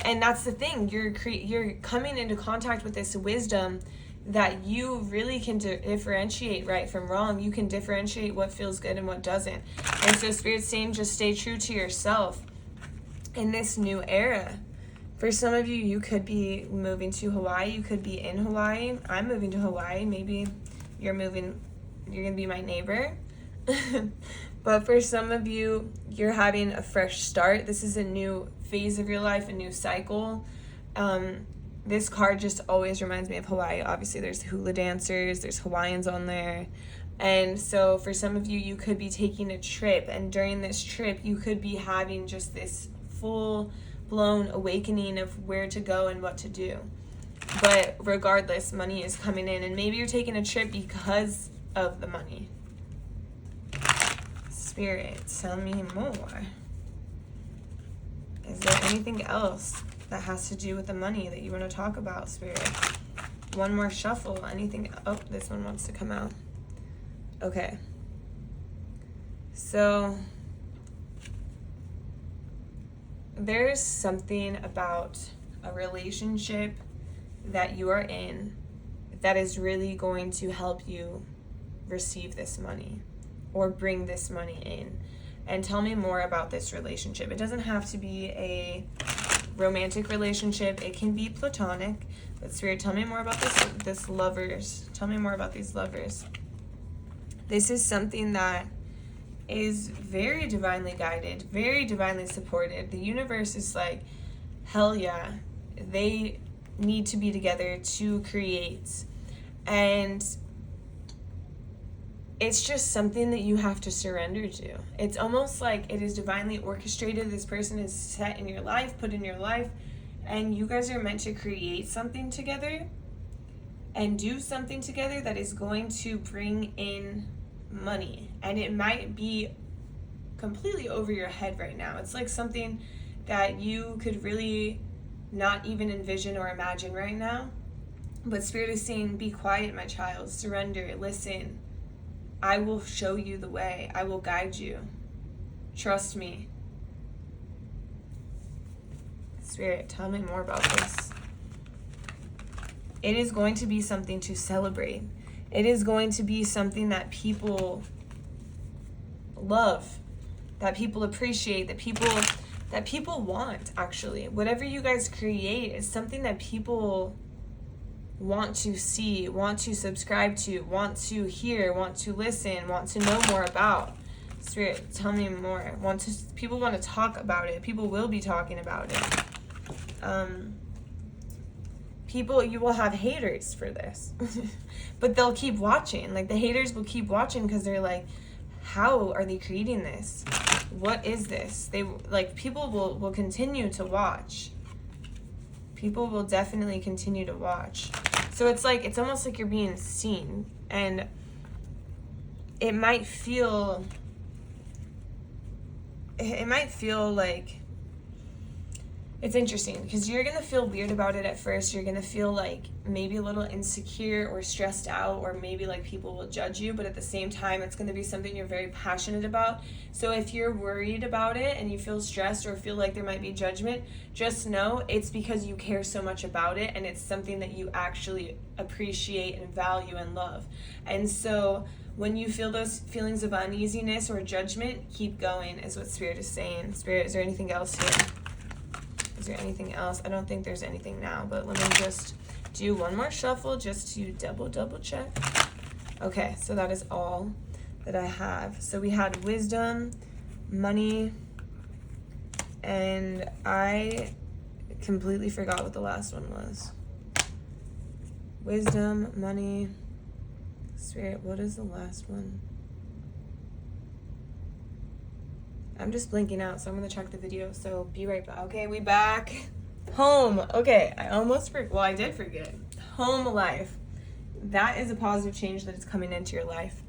[SPEAKER 1] And that's the thing. You're coming into contact with this wisdom that you really can differentiate right from wrong. You can differentiate what feels good and what doesn't. And so Spirit's saying, just stay true to yourself in this new era. For some of you, you could be moving to Hawaii. You could be in Hawaii. I'm moving to Hawaii. Maybe you're going to be my neighbor. But for some of you, you're having a fresh start. This is a new phase of your life, a new cycle. This card just always reminds me of Hawaii. Obviously, there's hula dancers, there's Hawaiians on there. And so for some of you, you could be taking a trip. And during this trip, you could be having just this full-blown awakening of where to go and what to do. But regardless, money is coming in. And maybe you're taking a trip because of the money. Spirit, tell me more. Is there anything else that has to do with the money that you want to talk about, Spirit? One more shuffle. Anything? Oh, this one wants to come out. Okay. So there's something about a relationship that you are in that is really going to help you receive this money or bring this money in. And tell me more about this relationship. It doesn't have to be a romantic relationship. It can be platonic. But Spirit, tell me more about this lovers. Tell me more about these lovers. This is something that is very divinely guided, very divinely supported. The universe is like, hell yeah. They need to be together to create. And it's just something that you have to surrender to. It's almost like it is divinely orchestrated. This person is set in your life, put in your life, and you guys are meant to create something together and do something together that is going to bring in money. And it might be completely over your head right now. It's like something that you could really not even envision or imagine right now. But Spirit is saying, be quiet, my child. Surrender. Listen. I will show you the way. I will guide you. Trust me. Spirit, tell me more about this. It is going to be something to celebrate. It is going to be something that people love, that people appreciate, that people want, actually. Whatever you guys create is something that people want to see, want to subscribe to, want to hear, want to listen, want to know more about. Spirit, tell me more. People want to talk about it. People will be talking about it. You will have haters for this. But they'll keep watching. Like, the haters will keep watching because they're like, how are they creating this? What is this? People will continue to watch. People will definitely continue to watch. So it's almost like you're being seen. And it might feel like, it's interesting because you're going to feel weird about it at first. You're going to feel like maybe a little insecure or stressed out, or maybe like people will judge you, but at the same time, it's going to be something you're very passionate about. So if you're worried about it and you feel stressed or feel like there might be judgment, just know it's because you care so much about it, and it's something that you actually appreciate and value and love. And so when you feel those feelings of uneasiness or judgment, keep going, is what Spirit is saying. Spirit, is there anything else here? Is there anything else? I don't think there's anything now, but let me just do one more shuffle just to double check. Okay, so that is all that I have. So we had wisdom, money, and I completely forgot what the last one was. Wisdom, money, Spirit, what is the last one? I'm just blinking out, so I'm going to check the video, so be right back. Okay, we back. Home. Okay, I almost forgot. Well, I did forget. Home life. That is a positive change that is coming into your life.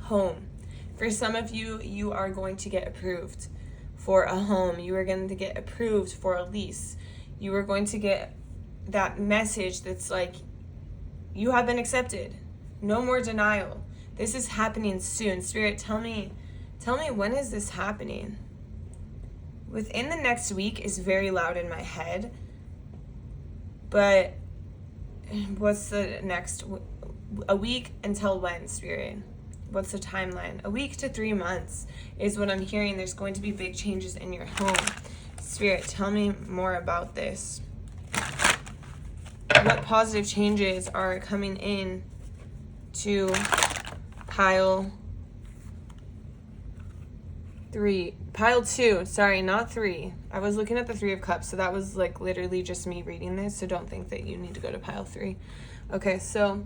[SPEAKER 1] Home. For some of you, you are going to get approved for a home. You are going to get approved for a lease. You are going to get that message that's like, you have been accepted. No more denial. This is happening soon. Spirit, tell me when is this happening? Within the next week is very loud in my head. But what's the next? A week until when, Spirit? What's the timeline? A week to 3 months is what I'm hearing. There's going to be big changes in your home. Spirit, tell me more about this. What positive changes are coming in to pile 3? Pile 2, sorry, not 3. I was looking at the 3 of Cups, so that was like literally just me reading this, so don't think that you need to go to pile 3. Okay, so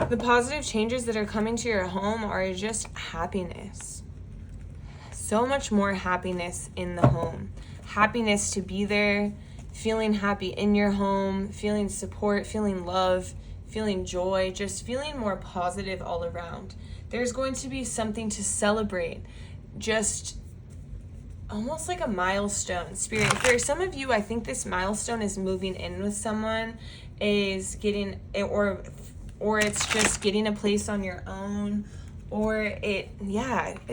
[SPEAKER 1] the positive changes that are coming to your home are just happiness. So much more happiness in the home. Happiness to be there, feeling happy in your home, feeling support, feeling love, feeling joy, just feeling more positive all around. There's going to be something to celebrate, just almost like a milestone. Spirit, for some of you, I think this milestone is moving in with someone, is getting, or it's just getting a place on your own, or it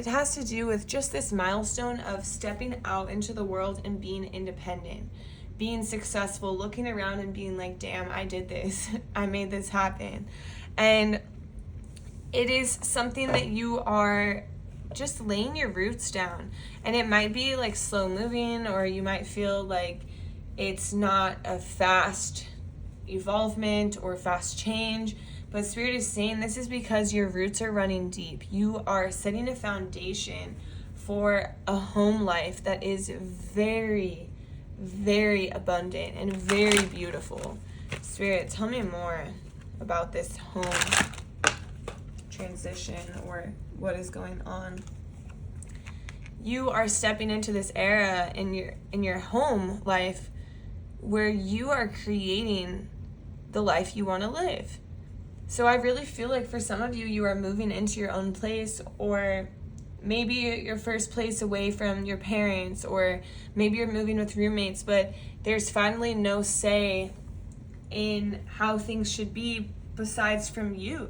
[SPEAKER 1] has to do with just this milestone of stepping out into the world and being independent, being successful, looking around and being like, damn, I did this. I made this happen. And it is something that you are just laying your roots down. And it might be like slow moving, or you might feel like it's not a fast evolvement or fast change. But Spirit is saying this is because your roots are running deep. You are setting a foundation for a home life that is very, very abundant and very beautiful. Spirit, tell me more about this home transition, or what is going on. You are stepping into this era in your home life where you are creating the life you want to live. So I really feel like for some of you, you are moving into your own place, or maybe your first place away from your parents, or maybe you're moving with roommates, but there's finally no say in how things should be besides from you,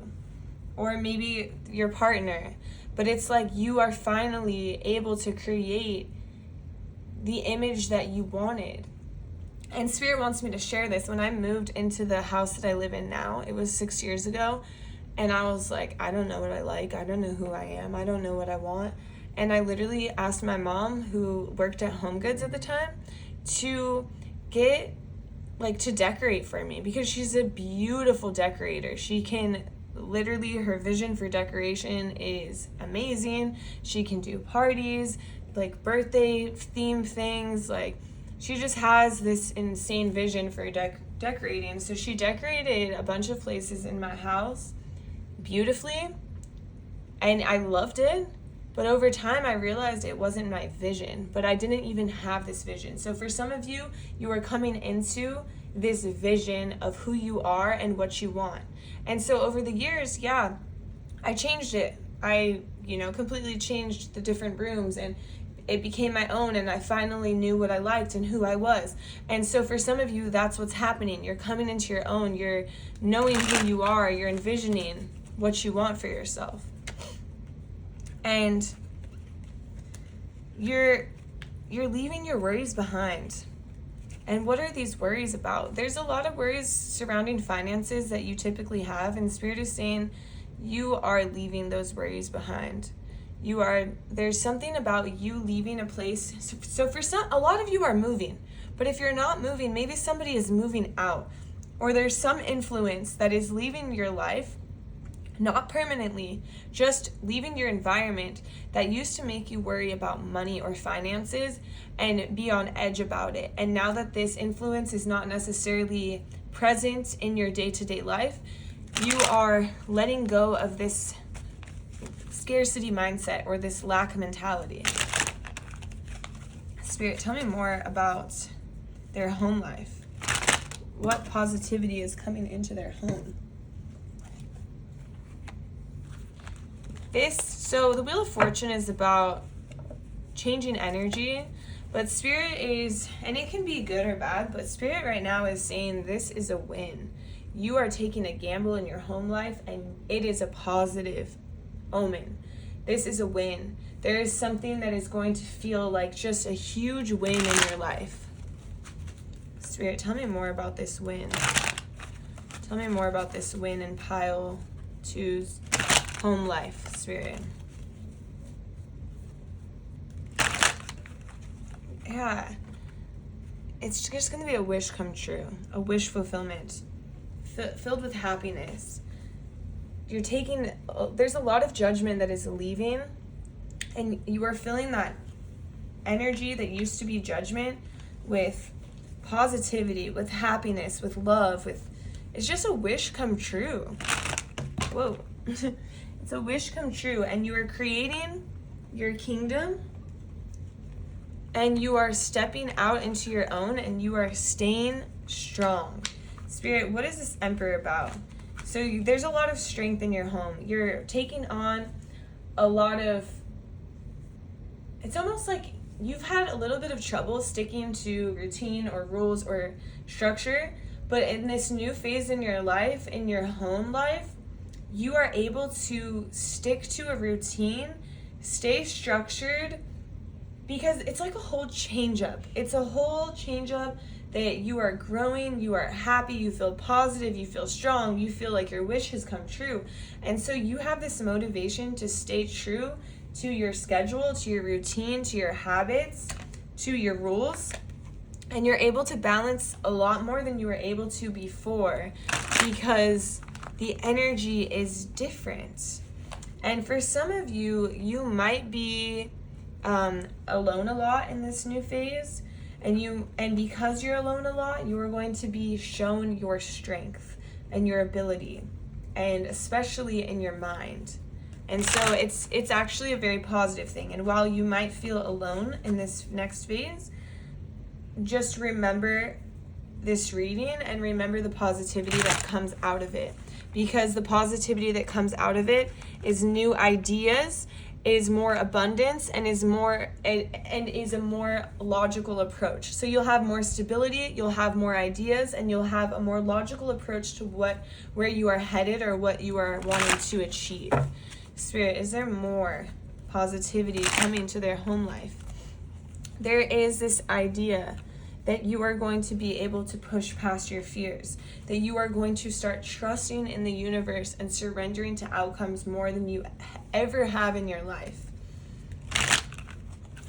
[SPEAKER 1] or maybe your partner. But it's like you are finally able to create the image that you wanted. And Spirit wants me to share this. When I moved into the house that I live in now, it was 6 years ago, and I was like, I don't know what I like. I don't know who I am. I don't know what I want. And I literally asked my mom, who worked at Home Goods at the time, to get, to decorate for me, because she's a beautiful decorator. She can literally, her vision for decoration is amazing. She can do parties, birthday theme things, she just has this insane vision for decorating. So she decorated a bunch of places in my house beautifully, and I loved it. But over time, I realized it wasn't my vision, but I didn't even have this vision. So for some of you, you are coming into this vision of who you are and what you want. And so over the years, I changed it. I, completely changed the different rooms, and it became my own, and I finally knew what I liked and who I was. And so for some of you, that's what's happening. You're coming into your own. You're knowing who you are. You're envisioning what you want for yourself. And you're leaving your worries behind. And what are these worries about? There's a lot of worries surrounding finances that you typically have, and Spirit is saying you are leaving those worries behind. There's something about you leaving a place. So for a lot of you are moving, but if you're not moving, maybe somebody is moving out, or there's some influence that is leaving your life, not permanently, just leaving your environment that used to make you worry about money or finances and be on edge about it. And now that this influence is not necessarily present in your day-to-day life, you are letting go of this scarcity mindset or this lack mentality. Spirit, tell me more about their home life. What positivity is coming into their home? So the Wheel of Fortune is about changing energy, But Spirit is, and it can be good or bad, but Spirit right now is saying this is a win. You are taking a gamble in your home life, and it is a positive omen. This is a win. There is something that is going to feel like just a huge win in your life. Spirit, tell me more about this win. Tell me more about this win in pile 2's home life, Spirit. Yeah, it's just going to be a wish come true, a wish fulfillment, filled with happiness. You're taking, there's a lot of judgment that is leaving, and you are filling that energy that used to be judgment with positivity, with happiness, with love, with, it's just a wish come true. Whoa. It's a wish come true, and you are creating your kingdom, and you are stepping out into your own, and you are staying strong. Spirit, what is this Emperor about? So there's a lot of strength in your home. You're taking on a lot of, it's almost like you've had a little bit of trouble sticking to routine or rules or structure, but in this new phase in your life, in your home life, you are able to stick to a routine, stay structured, because it's like a whole change up. It's a whole change up that you are growing, you are happy, you feel positive, you feel strong, you feel like your wish has come true. And so you have this motivation to stay true to your schedule, to your routine, to your habits, to your rules. And you're able to balance a lot more than you were able to before, because the energy is different. And for some of you, you might be alone a lot in this new phase, and because you're alone a lot, you are going to be shown your strength and your ability, and especially in your mind. And so it's actually a very positive thing. And while you might feel alone in this next phase, just remember this reading and remember the positivity that comes out of it, because the positivity that comes out of it is new ideas, is more abundance, and is a more logical approach. So you'll have more stability, you'll have more ideas, and you'll have a more logical approach to where you are headed or what you are wanting to achieve. Spirit, is there more positivity coming to their home life? There is this idea that you are going to be able to push past your fears, that you are going to start trusting in the universe and surrendering to outcomes more than you ever have in your life.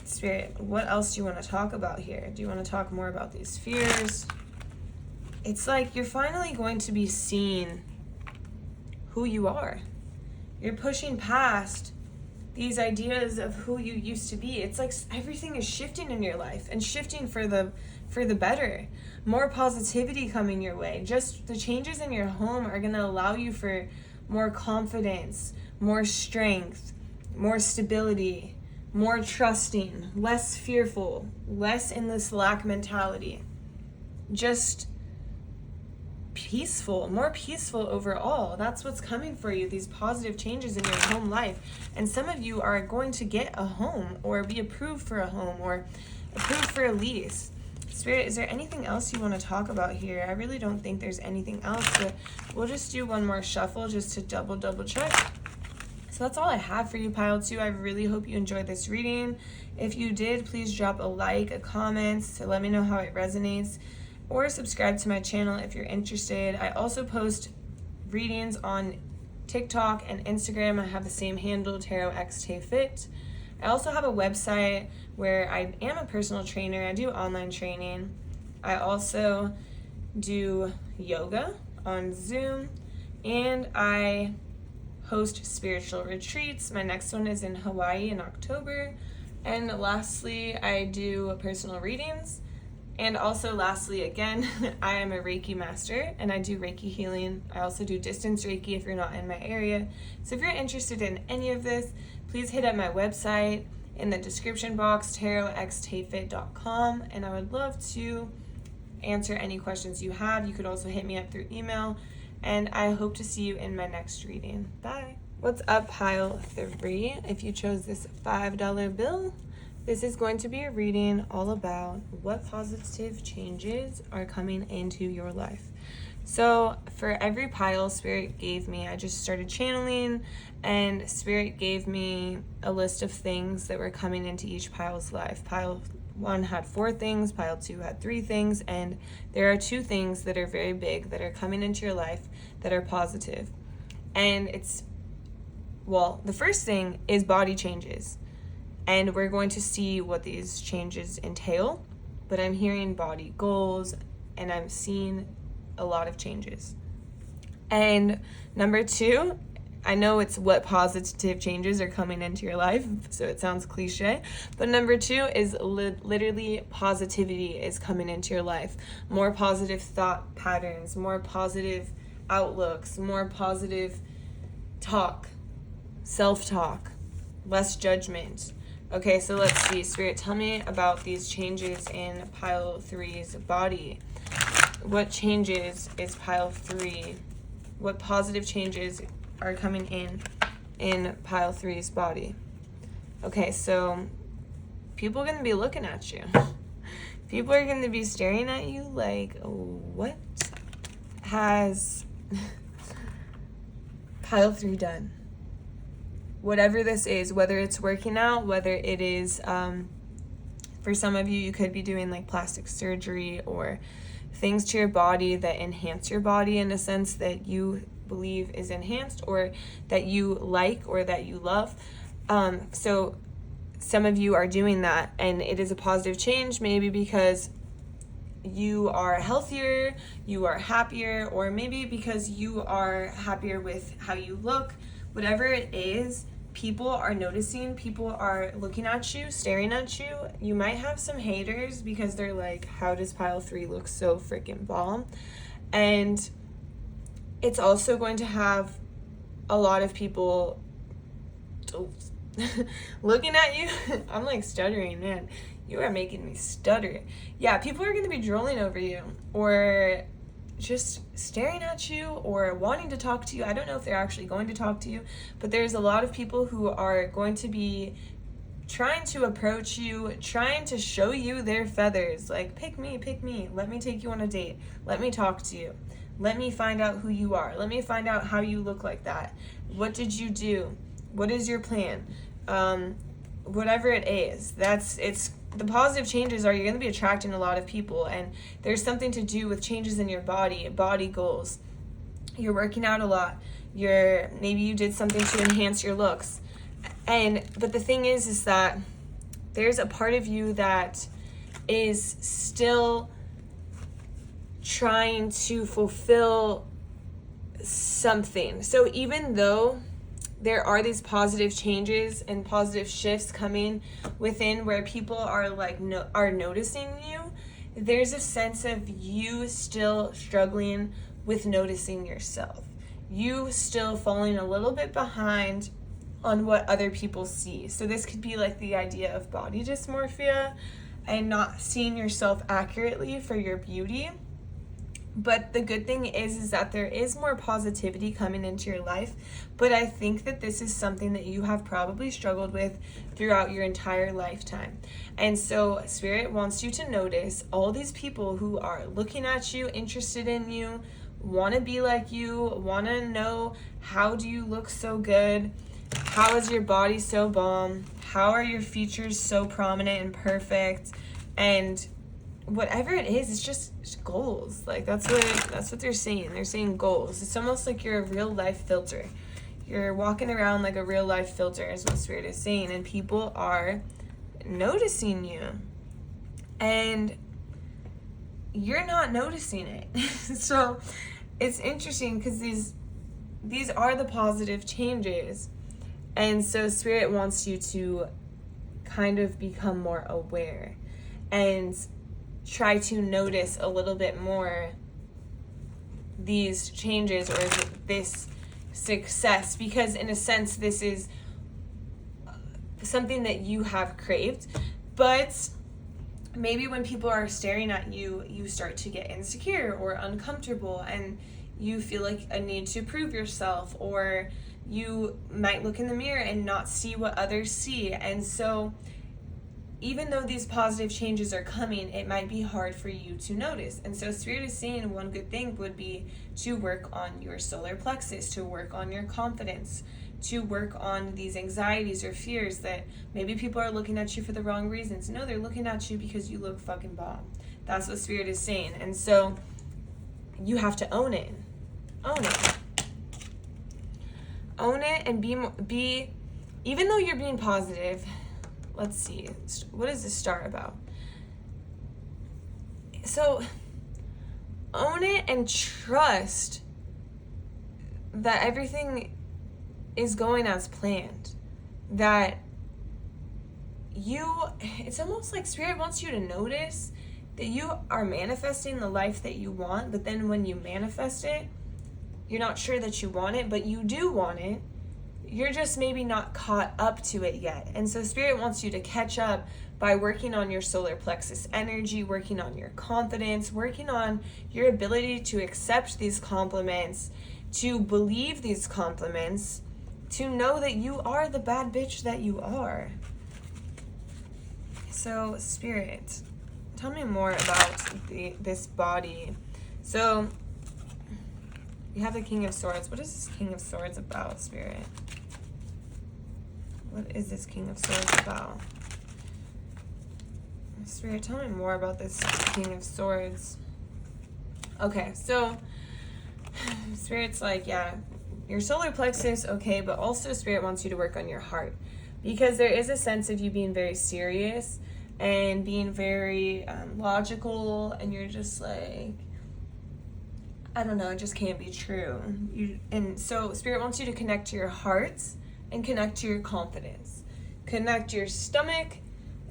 [SPEAKER 1] Spirit, what else do you want to talk about here? Do you want to talk more about these fears? It's like you're finally going to be seeing who you are. You're pushing past these ideas of who you used to be. It's like everything is shifting in your life, and shifting for the better. More positivity coming your way. Just the changes in your home are going to allow you for more confidence, more strength, more stability, more trusting, less fearful, less in this lack mentality. Just peaceful, more peaceful overall. That's what's coming for you, these positive changes in your home life. And some of you are going to get a home, or be approved for a home, or approved for a lease. Spirit, is there anything else you want to talk about here? I really don't think there's anything else, but we'll just do one more shuffle just to double check. So that's all I have for you, pile 2. I really hope you enjoyed this reading. If you did, please drop a like, a comment to let me know how it resonates, or subscribe to my channel if you're interested. I also post readings on TikTok and Instagram. I have the same handle, TarotXTayFit. I also have a website where I am a personal trainer. I do online training. I also do yoga on Zoom, and I host spiritual retreats. My next one is in Hawaii in October. And lastly, I do personal readings. And also lastly, again, I am a Reiki master, and I do Reiki healing. I also do distance Reiki if you're not in my area. So if you're interested in any of this, please hit up my website in the description box, TarotXTayFit.com, and I would love to answer any questions you have. You could also hit me up through email, and I hope to see you in my next reading. Bye. What's up, pile 3? If you chose this $5 bill, This is going to be a reading all about what positive changes are coming into your life. So for every pile Spirit gave me, I just started channeling, and Spirit gave me a list of things that were coming into each pile's life. Pile 1 had 4 things, pile 2 had 3 things, and there are 2 things that are very big that are coming into your life that are positive. And the first thing is body changes. And we're going to see what these changes entail, but I'm hearing body goals, and I'm seeing a lot of changes. And number 2, I know it's what positive changes are coming into your life, so it sounds cliche, but number 2 is literally positivity is coming into your life. More positive thought patterns, more positive outlooks, more positive talk, self-talk, less judgment. Okay, so let's see. Spirit, tell me about these changes in pile 3's body. What changes is pile 3? What positive changes are coming in pile 3's body? Okay, so people are going to be looking at you. People are going to be staring at you like, what has pile 3 done? Whatever this is, whether it's working out, whether it is, for some of you, you could be doing like plastic surgery or things to your body that enhance your body in a sense that you believe is enhanced or that you like or that you love. So some of you are doing that, and it is a positive change, maybe because you are healthier, you are happier, or maybe because you are happier with how you look. Whatever it is, people are noticing, people are looking at you, staring at you. You might have some haters because they're like, how does pile 3 look so freaking bomb? And it's also going to have a lot of people looking at you. I'm like stuttering, man. You are making me stutter. Yeah, people are going to be drooling over you or just staring at you or wanting to talk to you. I don't know if they're actually going to talk to you, but there's a lot of people who are going to be trying to approach you, trying to show you their feathers. Like, pick me, let me take you on a date, let me talk to you, let me find out who you are, let me find out how you look like that, what did you do, what is your plan, whatever it is. The positive changes are you're going to be attracting a lot of people, and there's something to do with changes in your body goals. You're working out a lot. Maybe you did something to enhance your looks. But the thing is that there's a part of you that is still trying to fulfill something. So even though there are these positive changes and positive shifts coming within where people are are noticing you, there's a sense of you still struggling with noticing yourself. You still falling a little bit behind on what other people see. So this could be like the idea of body dysmorphia and not seeing yourself accurately for your beauty. But the good thing is that there is more positivity coming into your life. But I think that this is something that you have probably struggled with throughout your entire lifetime. And so Spirit wants you to notice all these people who are looking at you, interested in you, want to be like you, want to know, how do you look so good? How is your body so bomb? How are your features so prominent and perfect? And whatever it is, it's just goals. Like that's what they're saying. They're saying goals. It's almost like you're a real life filter. You're walking around like a real life filter is what Spirit is saying, and people are noticing you. And you're not noticing it. So it's interesting because these are the positive changes. And so Spirit wants you to kind of become more aware and try to notice a little bit more these changes or this success, because in a sense this is something that you have craved. But maybe when people are staring at you, you start to get insecure or uncomfortable, and you feel like a need to prove yourself, or you might look in the mirror and not see what others see. And so even though these positive changes are coming, it might be hard for you to notice. And so Spirit is saying one good thing would be to work on your solar plexus, to work on your confidence, to work on these anxieties or fears that maybe people are looking at you for the wrong reasons. No, they're looking at you because you look fucking bomb. That's what Spirit is saying. And so you have to own it. Own it. Own it and be, even though you're being positive, let's see, what is this star about? So own it and trust that everything is going as planned. That it's almost like Spirit wants you to notice that you are manifesting the life that you want, but then when you manifest it, you're not sure that you want it, but you do want it. You're just maybe not caught up to it yet. And so Spirit wants you to catch up by working on your solar plexus energy, working on your confidence, working on your ability to accept these compliments, to believe these compliments, to know that you are the bad bitch that you are. So Spirit, tell me more about this body. So we have the King of Swords. What is this King of Swords about, Spirit? What is this King of Swords about? Spirit, tell me more about this King of Swords. Okay, so Spirit's like, yeah, your solar plexus, okay, but also Spirit wants you to work on your heart, because there is a sense of you being very serious and being very logical, and you're just like, I don't know, it just can't be true. And so Spirit wants you to connect to your heart and connect to your confidence. Connect your stomach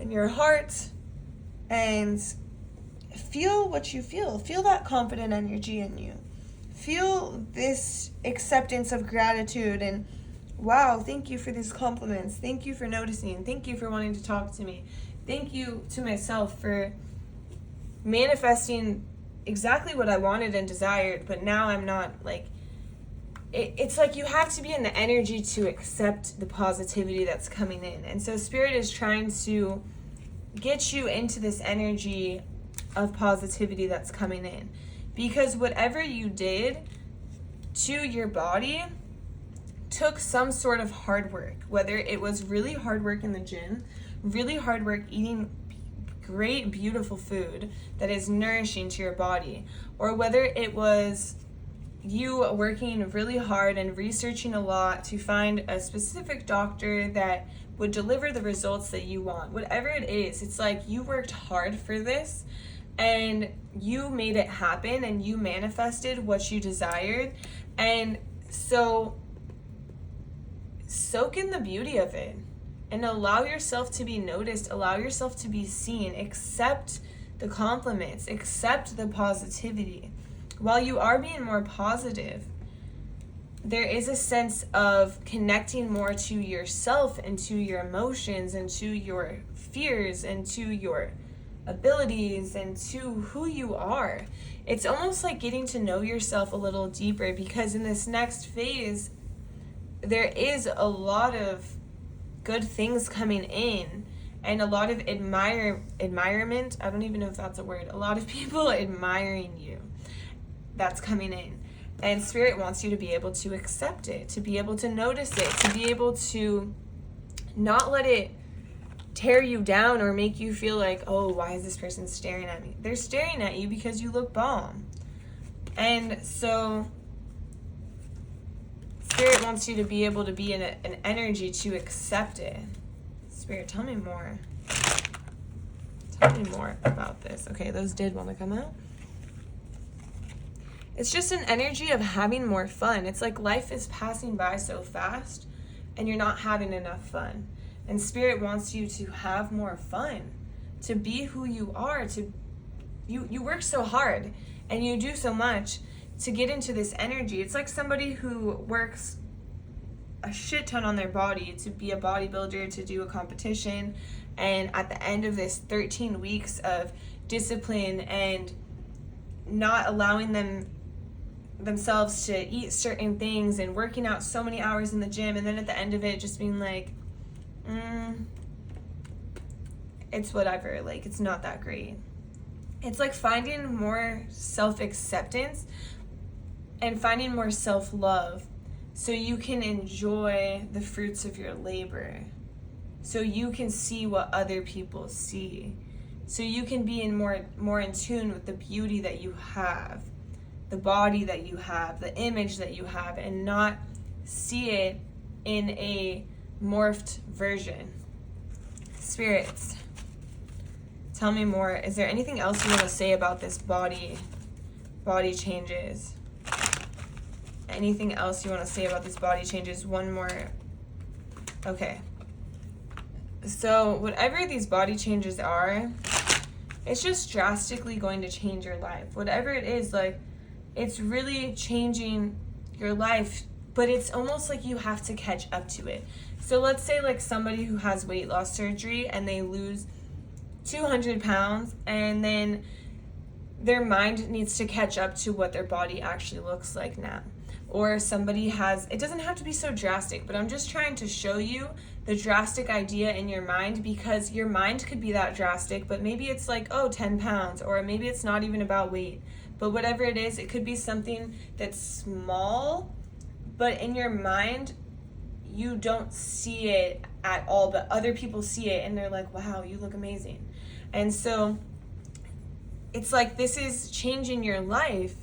[SPEAKER 1] and your heart and feel what you feel. Feel that confident energy in you. Feel this acceptance of gratitude and, wow, thank you for these compliments. Thank you for noticing. Thank you for wanting to talk to me. Thank you to myself for manifesting exactly what I wanted and desired, but now I'm not, like, it's like you have to be in the energy to accept the positivity that's coming in. And so Spirit is trying to get you into this energy of positivity that's coming in, because whatever you did to your body took some sort of hard work, whether it was really hard work in the gym, really hard work eating great, beautiful food that is nourishing to your body, or whether it was you working really hard and researching a lot to find a specific doctor that would deliver the results that you want. Whatever it is, it's like you worked hard for this and you made it happen and you manifested what you desired. And so soak in the beauty of it and allow yourself to be noticed, allow yourself to be seen, accept the compliments, accept the positivity. While you are being more positive, there is a sense of connecting more to yourself and to your emotions and to your fears and to your abilities and to who you are. It's almost like getting to know yourself a little deeper, because in this next phase, there is a lot of good things coming in and a lot of admirement. I don't even know if that's a word. A lot of people admiring you. That's coming in. And Spirit wants you to be able to accept it, to be able to notice it, to be able to not let it tear you down or make you feel like, oh, why is this person staring at me? They're staring at you because you look bomb. And so Spirit wants you to be able to be in an energy to accept it. Spirit, tell me more. Tell me more about this. Okay, those did want to come out. It's just an energy of having more fun. It's like life is passing by so fast and you're not having enough fun. And Spirit wants you to have more fun, to be who you are, you work so hard and you do so much to get into this energy. It's like somebody who works a shit ton on their body to be a bodybuilder, to do a competition, and at the end of this 13 weeks of discipline and not allowing themselves to eat certain things and working out so many hours in the gym, and then at the end of it just being like, it's whatever, like it's not that great. It's like finding more self-acceptance and finding more self-love so you can enjoy the fruits of your labor, so you can see what other people see, so you can be more in tune with the beauty that you have, the body that you have, the image that you have, and not see it in a morphed version. Spirits, tell me more. Is there anything else you want to say about this body changes? Anything else you want to say about this body changes? One more. Okay. So whatever these body changes are, it's just drastically going to change your life. Whatever it is, like, it's really changing your life, but it's almost like you have to catch up to it. So let's say like somebody who has weight loss surgery and they lose 200 pounds, and then their mind needs to catch up to what their body actually looks like now. Or somebody has, it doesn't have to be so drastic, but I'm just trying to show you the drastic idea in your mind, because your mind could be that drastic, but maybe it's like, oh, 10 pounds, or maybe it's not even about weight. But whatever it is, it could be something that's small, but in your mind, you don't see it at all, but other people see it and they're like, wow, you look amazing. And so it's like, this is changing your life.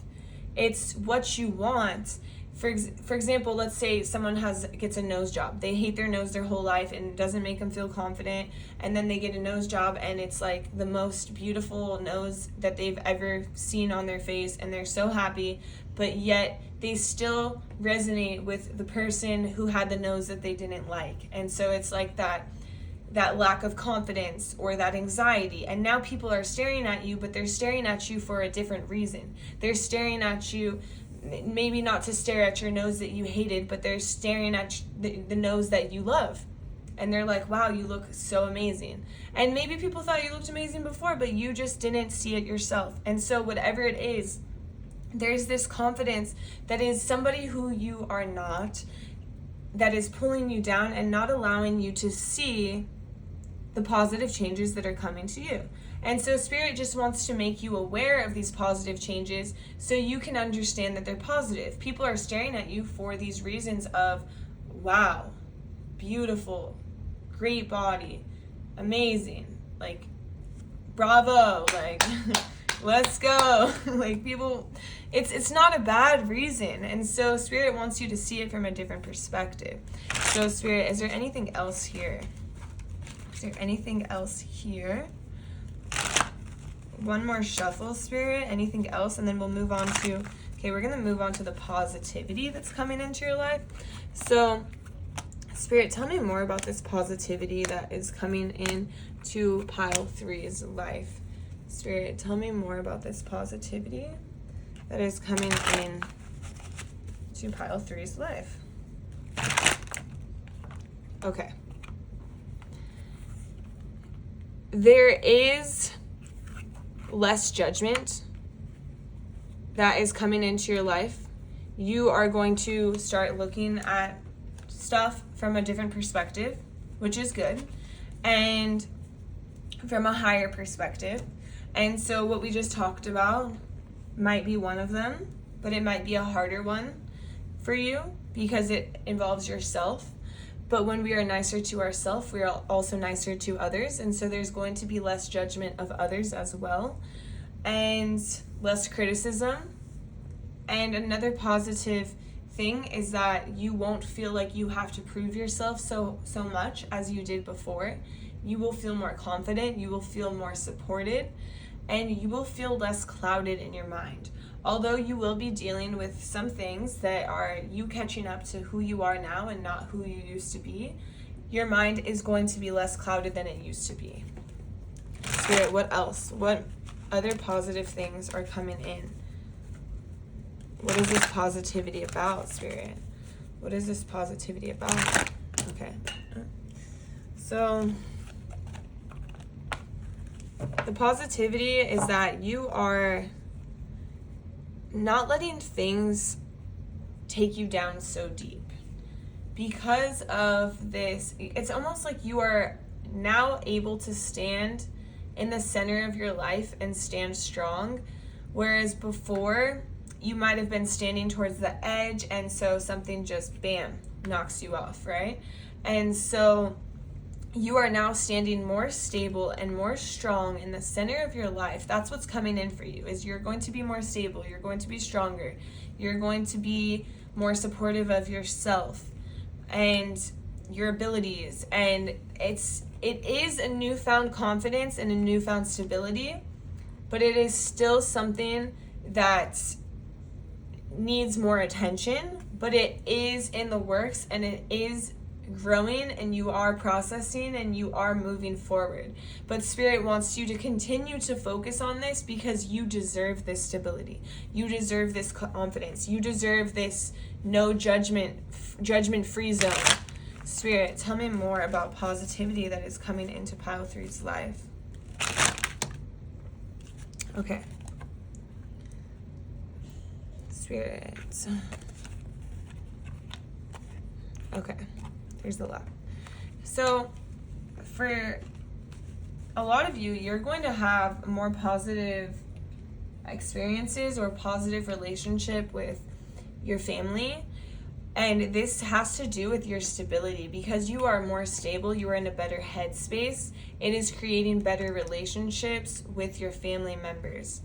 [SPEAKER 1] It's what you want. For example, let's say someone gets a nose job. They hate their nose their whole life and it doesn't make them feel confident. And then they get a nose job and it's like the most beautiful nose that they've ever seen on their face. And they're so happy, but yet they still resonate with the person who had the nose that they didn't like. And so it's like that lack of confidence or that anxiety. And now people are staring at you, but they're staring at you for a different reason. They're staring at you, maybe not to stare at your nose that you hated, but they're staring at the nose that you love. And they're like, wow, you look so amazing. And maybe people thought you looked amazing before, but you just didn't see it yourself. And so whatever it is, there's this confidence that is somebody who you are not, that is pulling you down and not allowing you to see the positive changes that are coming to you. And so Spirit just wants to make you aware of these positive changes so you can understand that they're positive. People are staring at you for these reasons of, wow, beautiful, great body, amazing, like, bravo, like, let's go. Like, people, it's not a bad reason. And so Spirit wants you to see it from a different perspective. So Spirit, is there anything else here? Is there anything else here? One more shuffle, Spirit. Anything else? And then we'll move on to, okay, we're going to move on to the positivity that's coming into your life. So, Spirit, tell me more about this positivity that is coming in to pile 3's life. Spirit, tell me more about this positivity that is coming in to pile 3's life. Okay. There is less judgment that is coming into your life. You are going to start looking at stuff from a different perspective, which is good, and from a higher perspective. And so what we just talked about might be one of them, but it might be a harder one for you because it involves yourself. But when we are nicer to ourselves, we are also nicer to others. And so there's going to be less judgment of others as well, and less criticism. And another positive thing is that you won't feel like you have to prove yourself so much as you did before. You will feel more confident, you will feel more supported, and you will feel less clouded in your mind. Although you will be dealing with some things that are you catching up to who you are now and not who you used to be, your mind is going to be less clouded than it used to be. Spirit, what else? What other positive things are coming in? What is this positivity about, Spirit? What is this positivity about? Okay. So, the positivity is that you are not letting things take you down so deep. Because of this, it's almost like you are now able to stand in the center of your life and stand strong, whereas before you might have been standing towards the edge, and so something just bam knocks you off, right? And so you are now standing more stable and more strong in the center of your life. That's what's coming in for you, is you're going to be more stable, you're going to be stronger, you're going to be more supportive of yourself and your abilities. And it is a newfound confidence and a newfound stability, but it is still something that needs more attention, but it is in the works, and it is growing, and you are processing, and you are moving forward. But Spirit wants you to continue to focus on this, because you deserve this stability. You deserve this confidence. You deserve this no judgment-free zone. Spirit, tell me more about positivity that is coming into Pile 3's life. Okay. Spirit. Okay. There's a lot. So for a lot of you, you're going to have more positive experiences or positive relationship with your family. And this has to do with your stability, because you are more stable, you are in a better headspace. It is creating better relationships with your family members.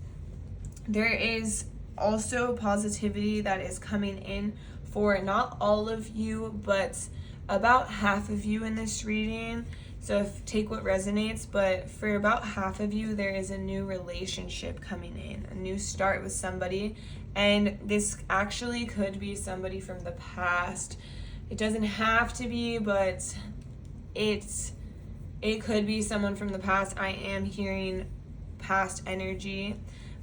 [SPEAKER 1] There is also positivity that is coming in for not all of you, but about half of you in this reading. So take what resonates, but for about half of you, there is a new relationship coming in, a new start with somebody. And this actually could be somebody from the past. It doesn't have to be, but it could be someone from the past. I am hearing past energy.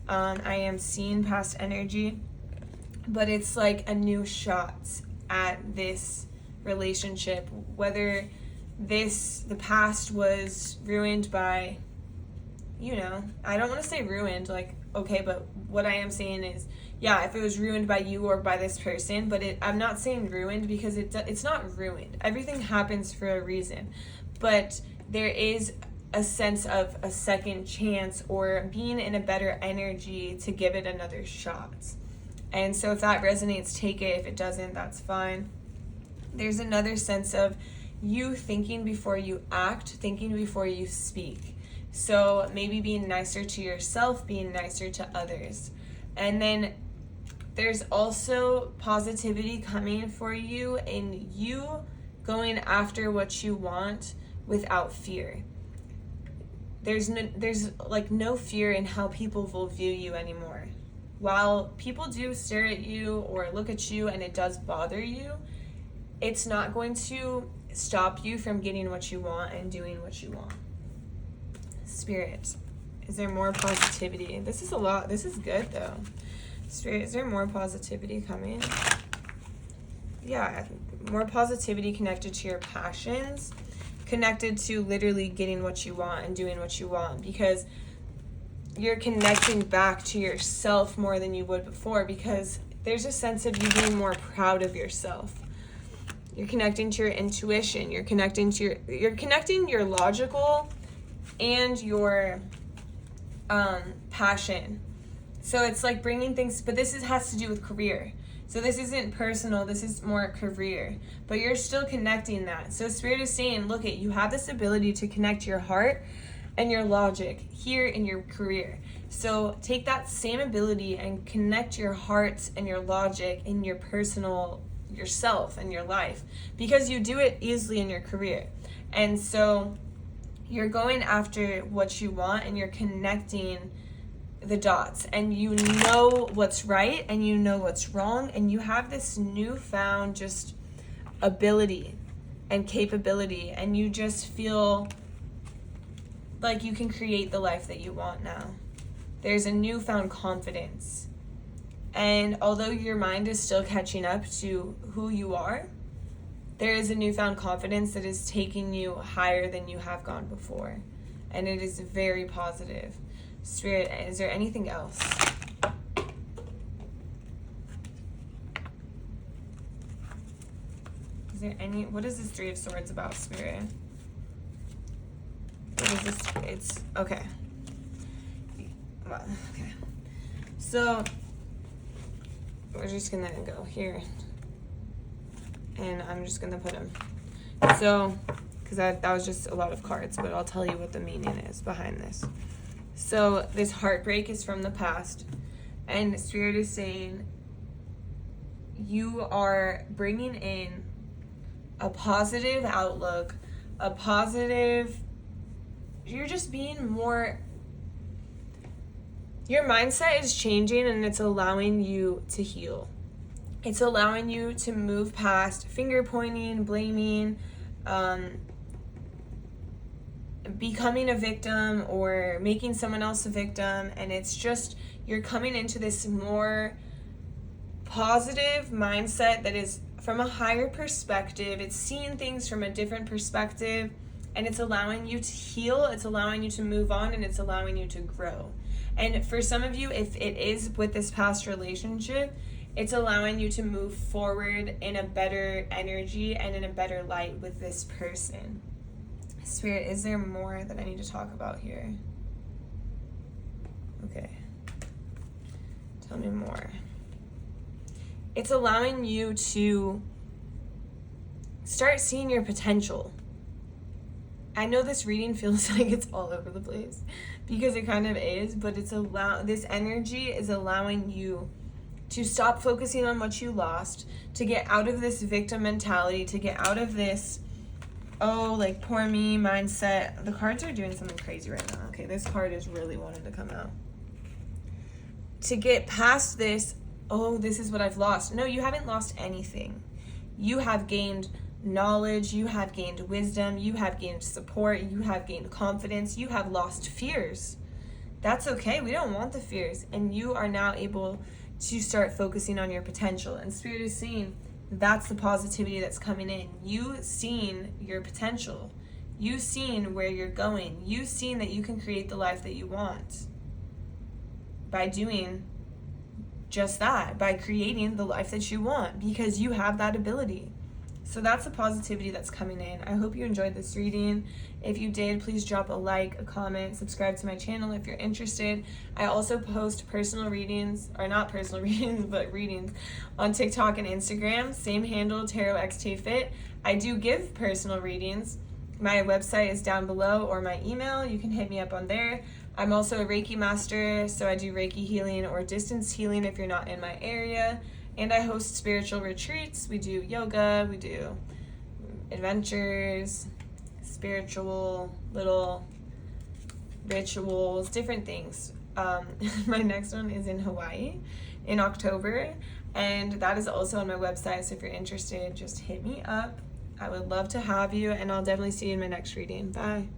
[SPEAKER 1] I am seeing past energy, but it's like a new shot at this relationship, whether the past was ruined by, I don't want to say ruined, like, okay, but what I am saying is, yeah, if it was ruined by you or by this person, but I'm not saying ruined, because it's not ruined. Everything happens for a reason, but there is a sense of a second chance or being in a better energy to give it another shot. And so if that resonates, take it. If it doesn't, that's fine. There's another sense of you thinking before you act, thinking before you speak. So maybe being nicer to yourself, being nicer to others. And then there's also positivity coming for you in you going after what you want without fear. There's no fear in how people will view you anymore. While people do stare at you or look at you and it does bother you, it's not going to stop you from getting what you want and doing what you want. Spirit, is there more positivity? This is a lot. This is good though. Spirit, is there more positivity coming? Yeah, more positivity connected to your passions, connected to literally getting what you want and doing what you want, because you're connecting back to yourself more than you would before, because there's a sense of you being more proud of yourself. You're connecting to your intuition. You're connecting your logical and your passion. So it's like bringing things, but this has to do with career. So this isn't personal, this is more career, but you're still connecting that. So Spirit is saying, look, you have this ability to connect your heart and your logic here in your career. So take that same ability and connect your heart and your logic in your personal yourself and your life, because you do it easily in your career. And so you're going after what you want and you're connecting the dots, and you know what's right and you know what's wrong, and you have this newfound just ability and capability, and you just feel like you can create the life that you want now. There's a newfound confidence, and although your mind is still catching up to who you are, there is a newfound confidence that is taking you higher than you have gone before, and it is very positive. Spirit, is there anything else? Is there what is this Three of Swords about, Spirit? it's okay. Well, okay. So we're just gonna go here, and I'm just gonna put them. So, because that was just a lot of cards, but I'll tell you what the meaning is behind this. So this heartbreak is from the past, and Spirit is saying you are bringing in a positive outlook, a positive, you're just being more, your mindset is changing, and it's allowing you to heal. It's allowing you to move past finger pointing, blaming, becoming a victim or making someone else a victim. And it's just, you're coming into this more positive mindset that is from a higher perspective. It's seeing things from a different perspective, and it's allowing you to heal, it's allowing you to move on, and it's allowing you to grow. And for some of you, if it is with this past relationship, it's allowing you to move forward in a better energy and in a better light with this person. Spirit, is there more that I need to talk about here? Okay. Tell me more. It's allowing you to start seeing your potential. I know this reading feels like it's all over the place, because it kind of is, but this energy is allowing you to stop focusing on what you lost, to get out of this victim mentality, to get out of this, oh, like, poor me mindset. The cards are doing something crazy right now. Okay, this card is really wanting to come out. To get past this, oh, this is what I've lost. No, you haven't lost anything. You have gained knowledge, you have gained wisdom, you have gained support, you have gained confidence, you have lost fears. That's okay. We don't want the fears. And you are now able to start focusing on your potential. And Spirit is saying that's the positivity that's coming in. You seen your potential. You seen where you're going. You seen that you can create the life that you want by doing just that, by creating the life that you want, because you have that ability. So that's the positivity that's coming in. I hope you enjoyed this reading. If you did, please drop a like, a comment, subscribe to my channel if you're interested. I also post personal readings, or not personal readings, but readings on TikTok and Instagram. Same handle, TarotXTayFit. I do give personal readings. My website is down below, or my email. You can hit me up on there. I'm also a Reiki master, so I do Reiki healing or distance healing if you're not in my area. And I host spiritual retreats. We do yoga, we do adventures, spiritual little rituals, different things. My next one is in Hawaii in October, and that is also on my website. So if you're interested, just hit me up. I would love to have you, and I'll definitely see you in my next reading. Bye.